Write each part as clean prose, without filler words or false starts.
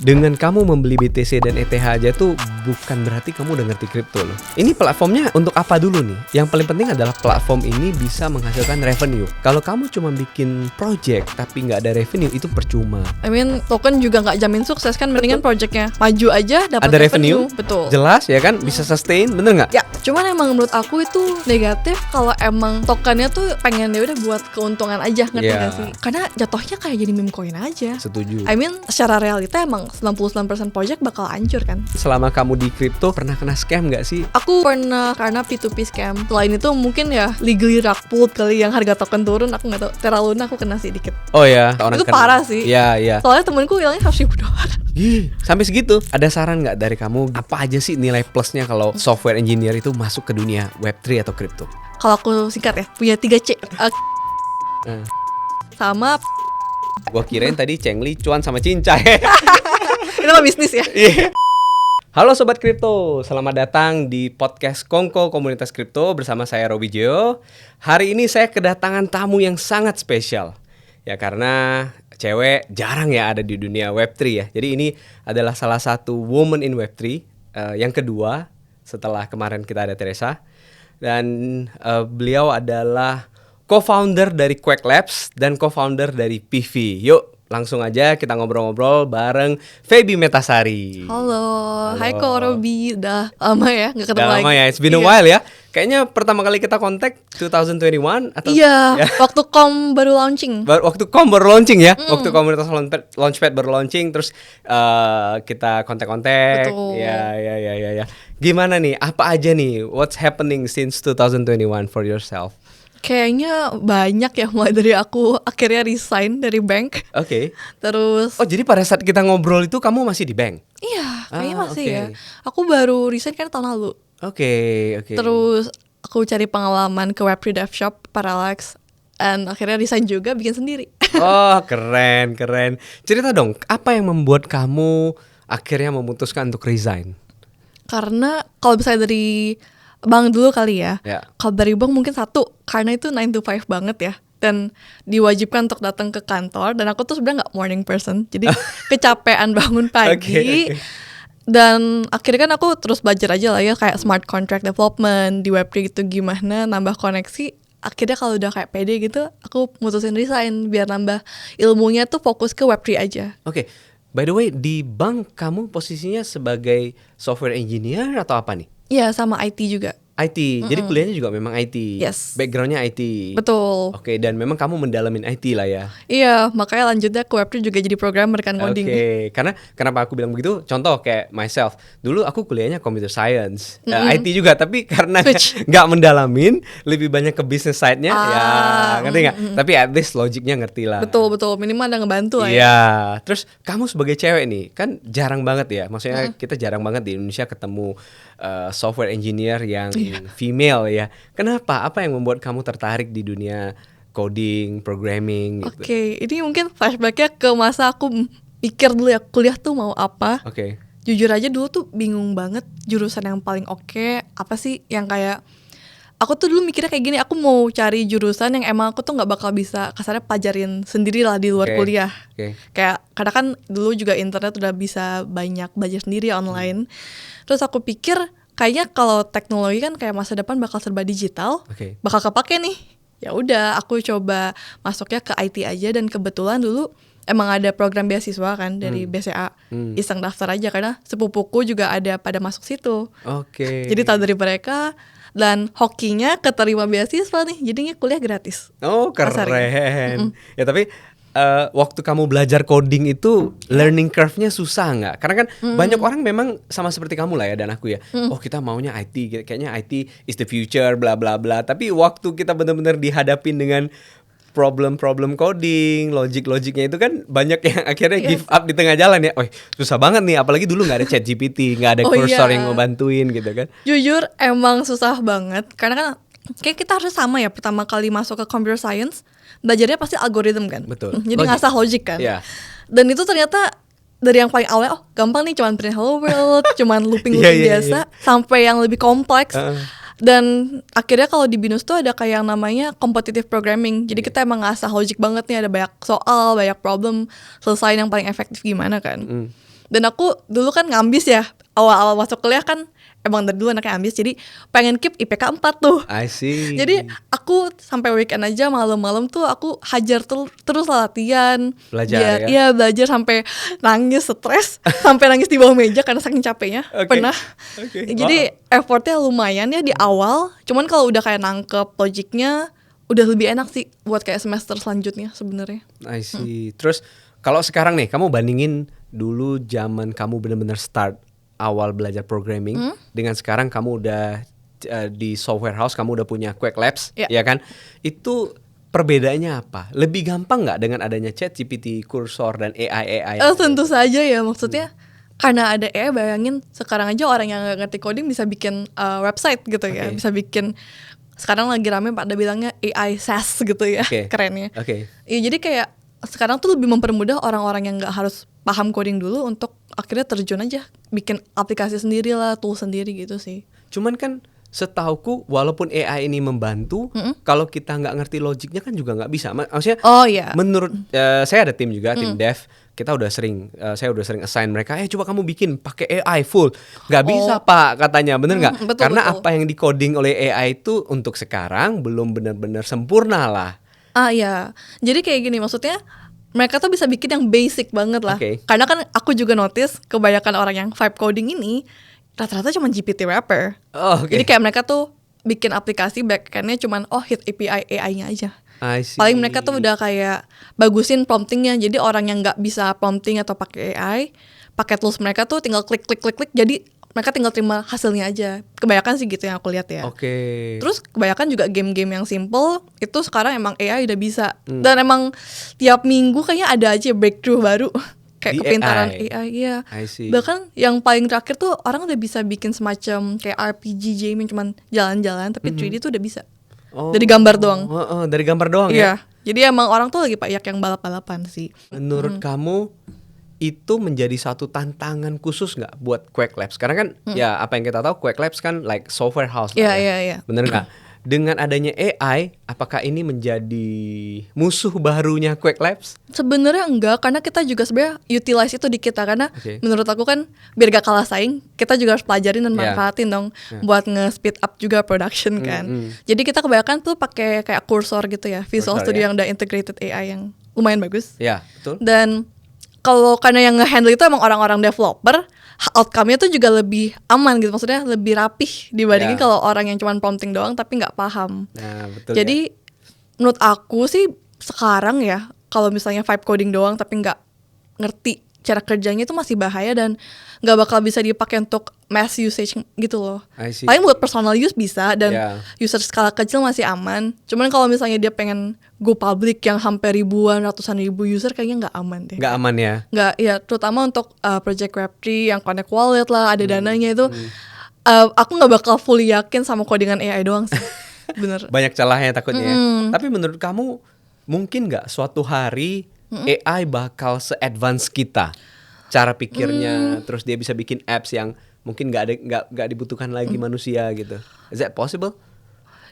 dengan kamu membeli BTC dan ETH aja tuh bukan berarti kamu udah ngerti kripto loh. Ini platformnya untuk apa dulu nih? Yang paling penting adalah platform ini bisa menghasilkan revenue. Kalau kamu cuma bikin project tapi nggak ada revenue, itu percuma. I mean, token juga nggak jamin sukses kan, mendingan projectnya maju aja dapat Ada revenue, betul. Jelas ya kan, bisa sustain, bener nggak? Ya, cuman emang menurut aku itu negatif kalau emang tokennya tuh pengen dia udah buat keuntungan aja, ngerti nggak sih? Karena jatuhnya kayak jadi meme coin aja. Setuju. I mean, secara realita emang 99% project bakal hancur kan. Selama kamu di kripto pernah kena scam nggak sih? Aku pernah karena P2P scam. Selain itu mungkin ya legally rug pulled kali yang harga token turun, aku nggak tahu. Terra Luna aku kena sih dikit. Oh ya, Itu parah sih. Iya. Soalnya temenku hilangnya $100,000. Sampai segitu. Ada saran nggak dari kamu? Apa aja sih nilai plusnya kalau software engineer itu masuk ke dunia Web3 atau kripto? Kalau aku singkat ya, punya 3C. Sama Gua kirain tadi Cengli, Cuan sama Cincai. itu mah bisnis ya. Halo Sobat Kripto, selamat datang di podcast Kongko Komunitas Kripto bersama saya Robi Gio. Hari ini saya kedatangan tamu yang sangat spesial. Ya karena cewek jarang ya ada di dunia Web3 ya. Jadi ini adalah salah satu woman in Web3. Yang kedua setelah kemarin kita ada Teresa. Dan beliau adalah co-founder dari Quack Labs dan co-founder dari PV. Yuk langsung aja kita ngobrol-ngobrol bareng Feby Metasari. Halo. Hai Ko Robi, udah lama ya nggak ketemu lagi. Udah lama ya, it's been a while ya. Kayaknya pertama kali kita kontak 2021 atau Iya, waktu kom baru launching. Waktu kom baru launching ya, waktu komunitas Launchpad baru launching, terus kita kontak-kontak. Betul. Ya. Gimana nih? Apa aja nih? What's happening since 2021 for yourself? Kayaknya banyak ya, mulai dari aku akhirnya resign dari bank. Oke. Terus Oh, jadi pada saat kita ngobrol itu kamu masih di bank? iya, kayaknya masih okay. ya. Aku baru resign kan tahun lalu. Oke. Terus aku cari pengalaman ke Web3 Dev Shop, Parallax, dan akhirnya resign juga bikin sendiri. Oh, keren. Cerita dong, apa yang membuat kamu akhirnya memutuskan untuk resign? Karena kalau misalnya dari bank dulu kali ya. Kalau dari bank mungkin satu, karena itu 9 to 5 banget ya. Dan diwajibkan untuk datang ke kantor. Dan aku tuh sebenarnya gak morning person. Jadi kecapean bangun pagi. Okay. Dan akhirnya kan aku terus belajar aja lah ya. Kayak smart contract development di Web3 gitu gimana, nambah koneksi. Akhirnya kalau udah kayak pede gitu, aku mutusin resign biar nambah ilmunya tuh fokus ke Web3 aja. Oke. By the way, di bank kamu posisinya sebagai software engineer atau apa nih? Iya, sama IT juga. IT, jadi kuliahnya juga memang IT. Yes. Backgroundnya IT. Betul. Oke, dan memang kamu mendalamin IT lah ya. Iya, makanya lanjutnya ke Web3 juga jadi programmer kan, ngoding. Oke, karena kenapa aku bilang begitu? Contoh kayak myself, dulu aku kuliahnya computer science, IT juga, tapi karena nggak mendalamin, lebih banyak ke business side-nya, ya ngerti nggak? Tapi at least logiknya ngerti lah. Betul, minimal ada ngebantu lah ya. Iya, terus kamu sebagai cewek nih, kan jarang banget ya, maksudnya kita jarang banget di Indonesia ketemu software engineer yang female ya. Kenapa? Apa yang membuat kamu tertarik di dunia coding, programming gitu? Oke, ini mungkin flashbacknya ke masa aku pikir dulu ya kuliah tuh mau apa. Oke. Jujur aja dulu tuh bingung banget jurusan yang paling oke apa sih yang kayak aku tuh dulu mikirnya kayak gini, aku mau cari jurusan yang emang aku tuh nggak bakal bisa kasarnya pelajarin sendiri lah di luar kuliah. Kayak karena kan dulu juga internet udah bisa banyak belajar sendiri online. Terus aku pikir kayaknya kalau teknologi kan kayak masa depan bakal serba digital, bakal kepake nih. Ya udah, aku coba masuknya ke IT aja dan kebetulan dulu emang ada program beasiswa kan dari BCA. Iseng daftar aja karena sepupuku juga ada pada masuk situ. Jadi tahu dari mereka dan hokinya keterima beasiswa nih, jadinya kuliah gratis. Oh, keren. Ya tapi waktu kamu belajar coding itu learning curve-nya susah nggak? Karena kan banyak orang memang sama seperti kamu lah ya dan aku ya. Oh, kita maunya IT, kayaknya IT is the future, bla bla bla. Tapi waktu kita benar-benar dihadapin dengan problem coding, logiknya itu kan banyak yang akhirnya give up di tengah jalan ya. Oh, susah banget nih, apalagi dulu nggak ada ChatGPT, nggak ada cursor yang ngebantuin gitu kan. Jujur emang susah banget karena kan kayak kita harus sama ya, pertama kali masuk ke computer science belajarnya pasti algoritma kan. Betul. Jadi ngasah logik kan. Yeah. Dan itu ternyata dari yang paling awal, gampang nih cuman print hello world, cuman looping biasa, sampai yang lebih kompleks. Dan akhirnya kalau di BINUS tuh ada kayak yang namanya competitive programming. Jadi kita emang ngasah logik banget nih, ada banyak soal, banyak problem, selesain yang paling efektif gimana kan. Dan aku dulu kan ngambis ya, awal-awal masuk kuliah kan emang dari dulu anaknya ambis, jadi pengen keep IPK 4 tuh. I see. Jadi aku sampai weekend aja malam-malam tuh aku hajar terus latihan. Belajar biar, ya? Iya belajar sampai nangis, stres, sampai nangis di bawah meja karena saking capeknya. Oke. Pernah. Oke. Jadi effortnya lumayan ya di awal. Cuman kalau udah kayak nangkep logiknya, udah lebih enak sih buat kayak semester selanjutnya sebenarnya. I see. Terus kalau sekarang nih kamu bandingin dulu zaman kamu benar-benar start awal belajar programming dengan sekarang kamu udah di software house, kamu udah punya Quake Labs, Ya. ya kan? Itu perbedaannya apa? Lebih gampang nggak dengan adanya ChatGPT, Cursor dan AI? Tentu saja ya, maksudnya karena ada AI, bayangin sekarang aja orang yang nggak ngerti coding bisa bikin website gitu ya, Oke. bisa bikin, sekarang lagi rame pada bilangnya AI SaaS gitu ya, Oke. kerennya. Oke. Ya jadi kayak sekarang tuh lebih mempermudah orang-orang yang nggak harus paham coding dulu untuk akhirnya terjun aja bikin aplikasi sendiri lah, tool sendiri gitu sih. Cuman kan setauku walaupun AI ini membantu, kalau kita nggak ngerti logiknya kan juga nggak bisa. Maksudnya Oh iya. menurut saya ada tim juga, tim dev. Kita udah sering, saya udah sering assign mereka, coba kamu bikin pakai AI full. Nggak bisa Pak katanya, bener nggak? Betul, Karena betul. apa yang di-coding oleh AI itu untuk sekarang belum benar-benar sempurna lah. Iya, jadi kayak gini, maksudnya mereka tuh bisa bikin yang basic banget lah. Oke. Karena kan aku juga notice kebanyakan orang yang vibe coding ini rata-rata cuma GPT wrapper. Oh, oke. Jadi kayak mereka tuh bikin aplikasi backendnya cuman hit API AI-nya aja. I see. Paling mereka tuh udah kayak bagusin promptingnya, jadi orang yang nggak bisa prompting atau pakai AI, pakai tools mereka tuh tinggal klik, jadi mereka tinggal terima hasilnya aja. Kebanyakan sih gitu yang aku lihat ya. Oke. Terus kebanyakan juga game-game yang simple itu sekarang emang AI udah bisa. Dan emang tiap minggu kayaknya ada aja breakthrough baru kayak Di kepintaran AI. AI ya. I see. Bahkan yang paling terakhir tuh orang udah bisa bikin semacam kayak RPG game yang cuman jalan-jalan tapi 3D tuh udah bisa. Oh. Dari gambar doang. Dari gambar doang ya. Iya. Jadi emang orang tuh lagi banyak yang balap-balapan sih. Menurut kamu itu menjadi satu tantangan khusus nggak buat Quake Labs? Karena kan ya apa yang kita tahu Quake Labs kan like software house lah Iya, ya. iya. Bener nggak? Dengan adanya AI, apakah ini menjadi musuh barunya Quake Labs? Sebenarnya enggak, karena kita juga sebenarnya utilize itu di kita, karena Oke. menurut aku kan biar gak kalah saing, kita juga harus pelajarin dan Yeah. manfaatin dong buat nge-speed up juga production kan. Jadi kita kebanyakan tuh pakai kayak Cursor gitu ya, Visual Cursor, Studio ya. yang udah integrated AI yang lumayan bagus. Ya, betul. Dan kalau karena yang nge-handle itu emang orang-orang developer, outcome-nya tuh juga lebih aman gitu, maksudnya lebih rapih dibandingin Ya. kalau orang yang cuma prompting doang tapi nggak paham. Nah, betul. Jadi menurut aku sih sekarang ya, kalau misalnya vibe coding doang tapi nggak ngerti cara kerjanya itu masih bahaya dan nggak bakal bisa dipakai untuk mass usage gitu loh. I see. Paling buat personal use bisa dan Yeah. user skala kecil masih aman. Cuman kalau misalnya dia pengen go public yang hampir ribuan, ratusan ribu user kayaknya nggak aman deh. Nggak aman ya. Nggak, ya terutama untuk project Web3 yang connect wallet lah, ada dananya itu. Aku nggak bakal fully yakin sama codingan AI doang sih. Bener. Banyak celahnya takutnya ya. Tapi menurut kamu mungkin nggak suatu hari AI bakal se-advance kita cara pikirnya, terus dia bisa bikin apps yang mungkin nggak dibutuhkan lagi manusia gitu. Is that possible?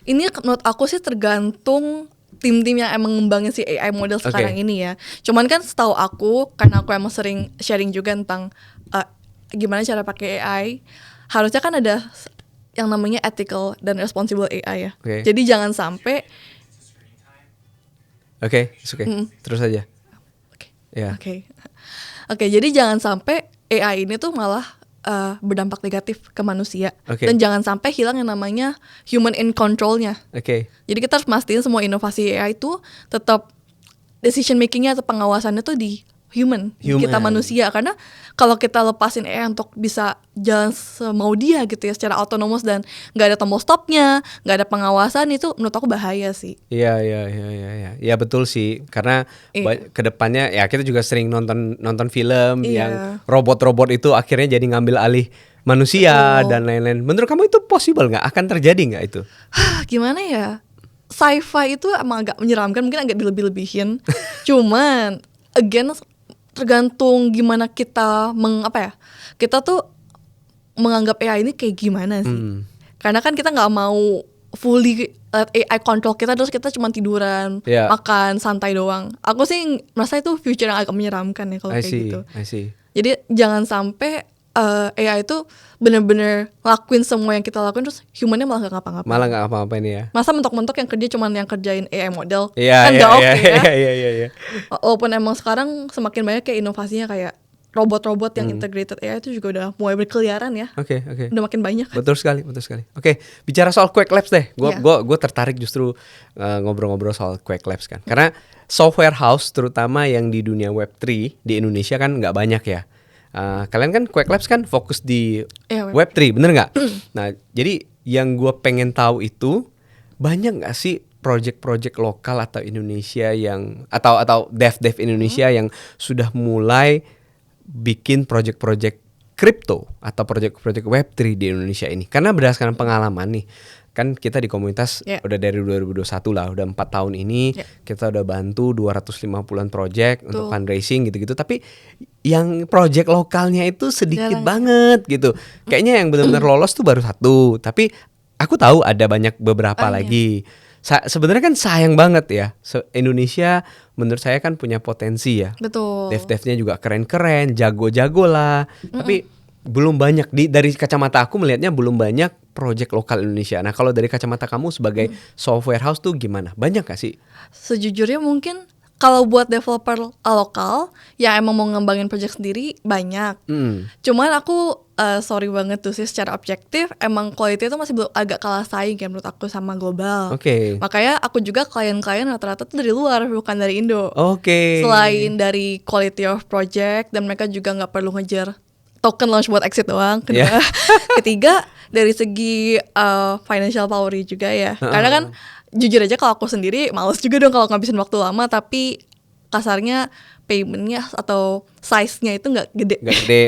Ini menurut aku sih tergantung tim-tim yang emang ngembangin si AI model sekarang ini ya. Cuman kan setahu aku, karena aku emang sering sharing juga tentang gimana cara pakai AI, harusnya kan ada yang namanya ethical dan responsible AI ya. Oke. Jadi jangan sampai Oke. Terus aja. Oke. Ya. Oke, jadi jangan sampai AI ini tuh malah berdampak negatif ke manusia. Oke. Dan jangan sampai hilang yang namanya human in control-nya. Oke. Jadi kita harus mastiin semua inovasi AI itu tetap decision makingnya atau pengawasannya tuh di human. Kita manusia. Karena kalau kita lepasin AI untuk bisa jalan semau dia gitu ya, secara autonomous dan nggak ada tombol stopnya, nggak ada pengawasan, itu menurut aku bahaya sih. Iya. Ya betul sih. Karena kedepannya ya kita juga sering nonton film yang robot-robot itu akhirnya jadi ngambil alih manusia dan lain-lain. Menurut kamu itu possible nggak? Akan terjadi nggak itu? Gimana ya? Sci-fi itu emang agak menyeramkan, mungkin agak dilebih-lebihin. Cuman again tergantung gimana kita kita tuh menganggap AI ini kayak gimana sih. Karena kan kita nggak mau fully let AI control kita terus kita cuma tiduran, makan, santai doang. Aku sih merasa itu future yang agak menyeramkan ya kalau kayak gitu. I see. Jadi jangan sampai AI itu bener-bener lakuin semua yang kita lakuin terus humannya malah gak ngapa-ngapain. Malah nggak apa-apain ya. Masa mentok-mentok yang kerja cuman yang kerjain AI model, Iya, kan iya, gak iya, oke ya. iya. Walaupun emang sekarang semakin banyak kayak inovasinya kayak robot-robot yang integrated AI itu juga udah mulai berkeliaran ya. Oke. Udah makin banyak. Betul sekali. Oke, bicara soal Quake Labs deh. Iya. Gue tertarik justru ngobrol-ngobrol soal Quake Labs kan. Karena software house terutama yang di dunia Web3 di Indonesia kan nggak banyak ya. Kalian kan Quake Labs kan fokus di Iya, Web3, bener nggak? Nah, jadi yang gue pengen tahu itu banyak nggak sih project-project lokal atau Indonesia yang atau dev Indonesia yang sudah mulai bikin project-project kripto atau project-project Web3 di Indonesia ini. Karena berdasarkan pengalaman nih, kan kita di komunitas udah dari 2021 lah, udah 4 tahun ini kita udah bantu 250-an project untuk fundraising gitu-gitu. Tapi yang project lokalnya itu sedikit banget gitu. Kayaknya yang benar-benar lolos tuh baru 1. Tapi aku tahu ada beberapa lagi. Sebenarnya kan sayang banget ya. Indonesia menurut saya kan punya potensi ya. Betul. Dev-devnya juga keren-keren, jago-jago lah. Tapi belum banyak dari kacamata aku melihatnya belum banyak project lokal Indonesia. Nah, kalau dari kacamata kamu sebagai software house tuh gimana? Banyak gak sih? Sejujurnya mungkin kalau buat developer lokal yang emang mau ngembangin project sendiri banyak. Cuman aku sorry banget tuh sih secara objektif emang quality itu masih belum agak kalah saing ya menurut aku sama global. Makanya aku juga klien-klien rata-rata tuh dari luar bukan dari Indo. Selain dari quality of project dan mereka juga nggak perlu ngejar token launch buat exit doang. Ketiga dari segi financial power juga ya. Karena kan jujur aja kalau aku sendiri males juga dong kalau ngabisin waktu lama tapi kasarnya paymentnya atau size-nya itu nggak gede.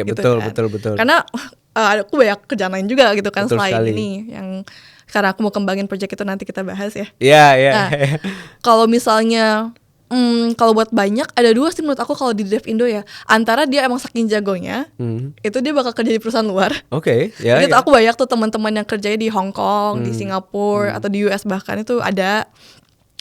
Gitu betul. Karena aku banyak kerjaan lain juga gitu kan Betul selain sekali. ini yang karena aku mau kembangin project itu nanti kita bahas ya. Iya. Nah, kalau misalnya kalau buat banyak ada 2 sih menurut aku kalau di Dev Indo ya. Antara dia emang saking jagonya, itu dia bakal kerja di perusahaan luar. Jadi tuh aku banyak tuh teman-teman yang kerjanya di Hong Kong, di Singapura atau di US bahkan itu ada.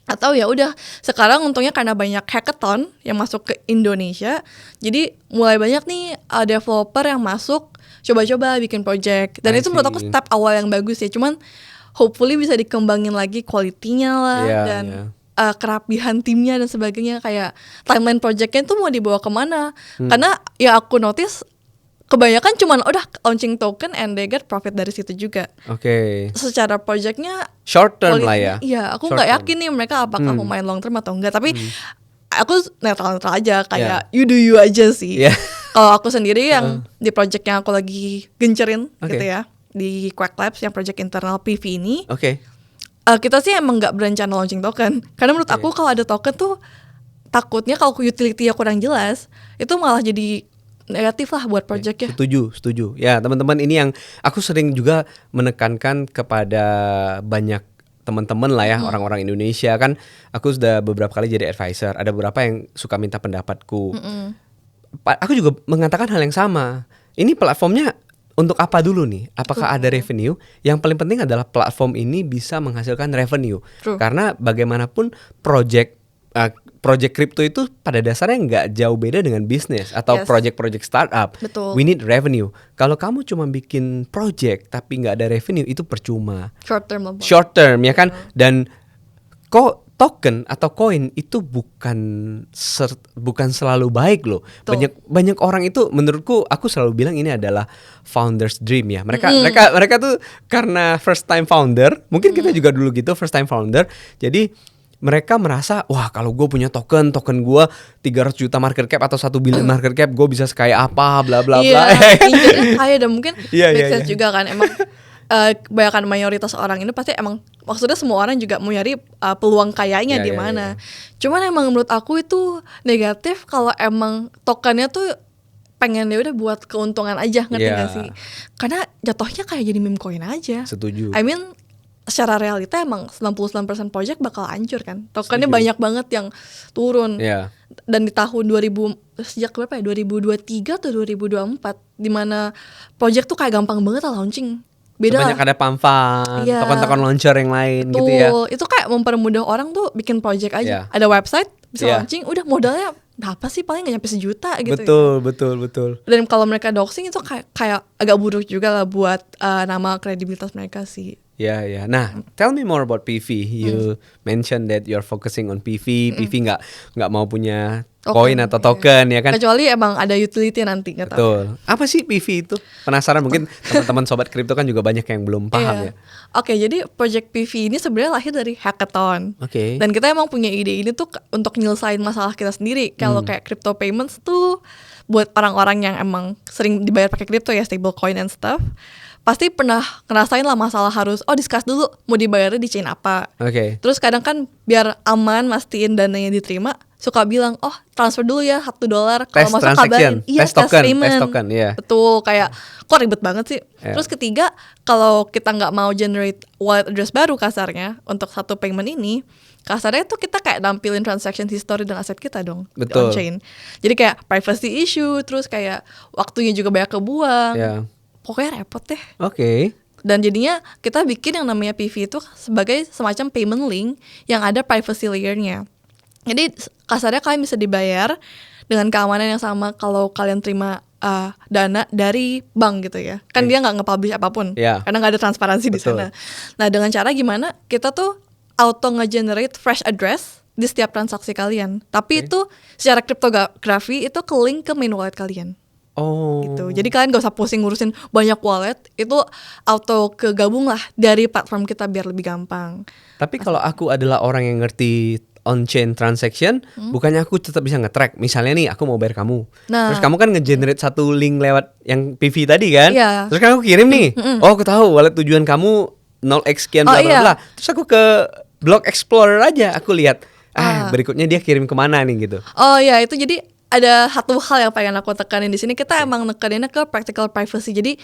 Atau ya udah sekarang untungnya karena banyak hackathon yang masuk ke Indonesia, jadi mulai banyak nih developer yang masuk coba-coba bikin project. Dan itu menurut aku step awal yang bagus ya. Cuman hopefully bisa dikembangin lagi quality-nya lah dan kerapihan timnya dan sebagainya, kayak timeline projectnya tuh mau dibawa kemana. Karena ya aku notice kebanyakan cuman udah launching token and they get profit dari situ juga. Secara projectnya short term lah ya. Iya, aku nggak yakin nih mereka apakah mau main long term atau enggak. Tapi aku netral aja kayak you do you aja sih. Kalau aku sendiri yang di project yang aku lagi gencerin gitu ya di Quake Labs yang project internal PV ini. Kita sih emang nggak berencana launching token karena menurut aku kalau ada token tuh takutnya kalau utility-nya kurang jelas itu malah jadi negatif lah buat projectnya. Setuju. Ya teman-teman, ini yang aku sering juga menekankan kepada banyak teman-teman lah ya, orang-orang Indonesia kan. Aku sudah beberapa kali jadi advisor. Ada beberapa yang suka minta pendapatku. Aku juga mengatakan hal yang sama. Ini platformnya untuk apa dulu nih? Apakah ada revenue? Yang paling penting adalah platform ini bisa menghasilkan revenue. Karena bagaimanapun project crypto itu pada dasarnya nggak jauh beda dengan bisnis atau project startup. We need revenue. Kalau kamu cuma bikin project tapi nggak ada revenue, itu percuma. Short term ya kan. Dan kok token atau koin itu bukan selalu baik loh. Banyak orang itu, menurutku, aku selalu bilang ini adalah founder's dream ya. Mereka tuh karena first time founder. Mungkin kita juga dulu gitu, first time founder. Jadi mereka merasa, wah kalau gue punya token gue 300 juta market cap atau 1 billion market cap, gue bisa sekaya apa, bla bla bla. Intinya kaya dan mungkin make sense juga kan. Emang kebanyakan mayoritas orang ini pasti emang maksudnya semua orang juga mau nyari peluang kayanya di mana. Cuman emang menurut aku itu negatif kalau emang tokennya tuh pengen dia udah buat keuntungan aja, ngerti gak sih? Karena jatuhnya kayak jadi meme coin aja. Setuju. I mean secara realita emang 99% project bakal hancur kan. Tokennya banyak banget yang turun. Dan di tahun 2000 sejak berapa ya? 2023 atau 2024 di mana project tuh kayak gampang banget lah launching. Beda banyak ada pamfan, token-token launcher yang lain. Gitu ya. Itu kayak mempermudah orang tuh bikin project aja. Ada website bisa launching, udah modalnya berapa sih, paling nggak nyampe 1 juta gitu. Betul. Dan kalau mereka doxing itu kayak agak buruk juga lah buat nama kredibilitas mereka sih. Ya. Nah, tell me more about PV. You mentioned that you're focusing on PV. PV nggak mau punya koin atau token ya kan? Kecuali emang ada utility nanti, nggak tahu. Betul. Apa sih PV itu? Penasaran, mungkin teman-teman sobat kripto kan juga banyak yang belum paham ya. Oke, jadi project PV ini sebenarnya lahir dari hackathon. Oke. Dan kita emang punya ide ini tuh untuk nyelesain masalah kita sendiri. Kalau kayak crypto payments tuh buat orang-orang yang emang sering dibayar pakai kripto ya, stable coin and stuff, pasti pernah ngerasain lah masalah harus discuss dulu mau dibayarnya di chain apa. Oke. Terus kadang kan biar aman mastiin dananya diterima, suka bilang transfer dulu ya $1 kalau masuk kabarin. Iya, test token, payment. test token, iya. Betul, kayak kok ribet banget sih. Yeah. Terus ketiga, kalau kita nggak mau generate wallet address baru kasarnya untuk satu payment ini, kasarnya itu kita kayak nampilin transaction history dan aset kita dong di Betul. on-chain. Jadi kayak privacy issue, terus kayak waktunya juga banyak kebuang. Yeah. Pokoknya repot deh. Oke. Dan jadinya kita bikin yang namanya PV itu sebagai semacam payment link yang ada privacy layer-nya. Jadi kasarnya kalian bisa dibayar dengan keamanan yang sama kalau kalian terima dana dari bank gitu ya. Kan dia nggak nge-publish apapun, Yeah. karena nggak ada transparansi di Betul. sana. Nah, dengan cara gimana kita tuh auto nge-generate fresh address di setiap transaksi kalian. Tapi itu secara kriptografi itu ke link ke main wallet kalian. Oh. Gitu. Jadi kalian gak usah pusing ngurusin banyak wallet, itu auto kegabung lah dari platform kita biar lebih gampang. Tapi kalau aku adalah orang yang ngerti on-chain transaction, bukannya aku tetap bisa nge-track. Misalnya nih, aku mau bayar kamu. Nah. Terus kamu kan nge-generate satu link lewat yang PV tadi kan? Iya. Terus kan aku kirim nih. Oh, aku tahu wallet tujuan kamu 0x sekian bla bla bla. Terus aku ke Block Explorer aja, aku lihat. Berikutnya dia kirim kemana nih gitu. Oh iya, itu jadi ada satu hal yang pengen aku tekanin di sini. Kita emang nekaninnya ke practical privacy. Jadi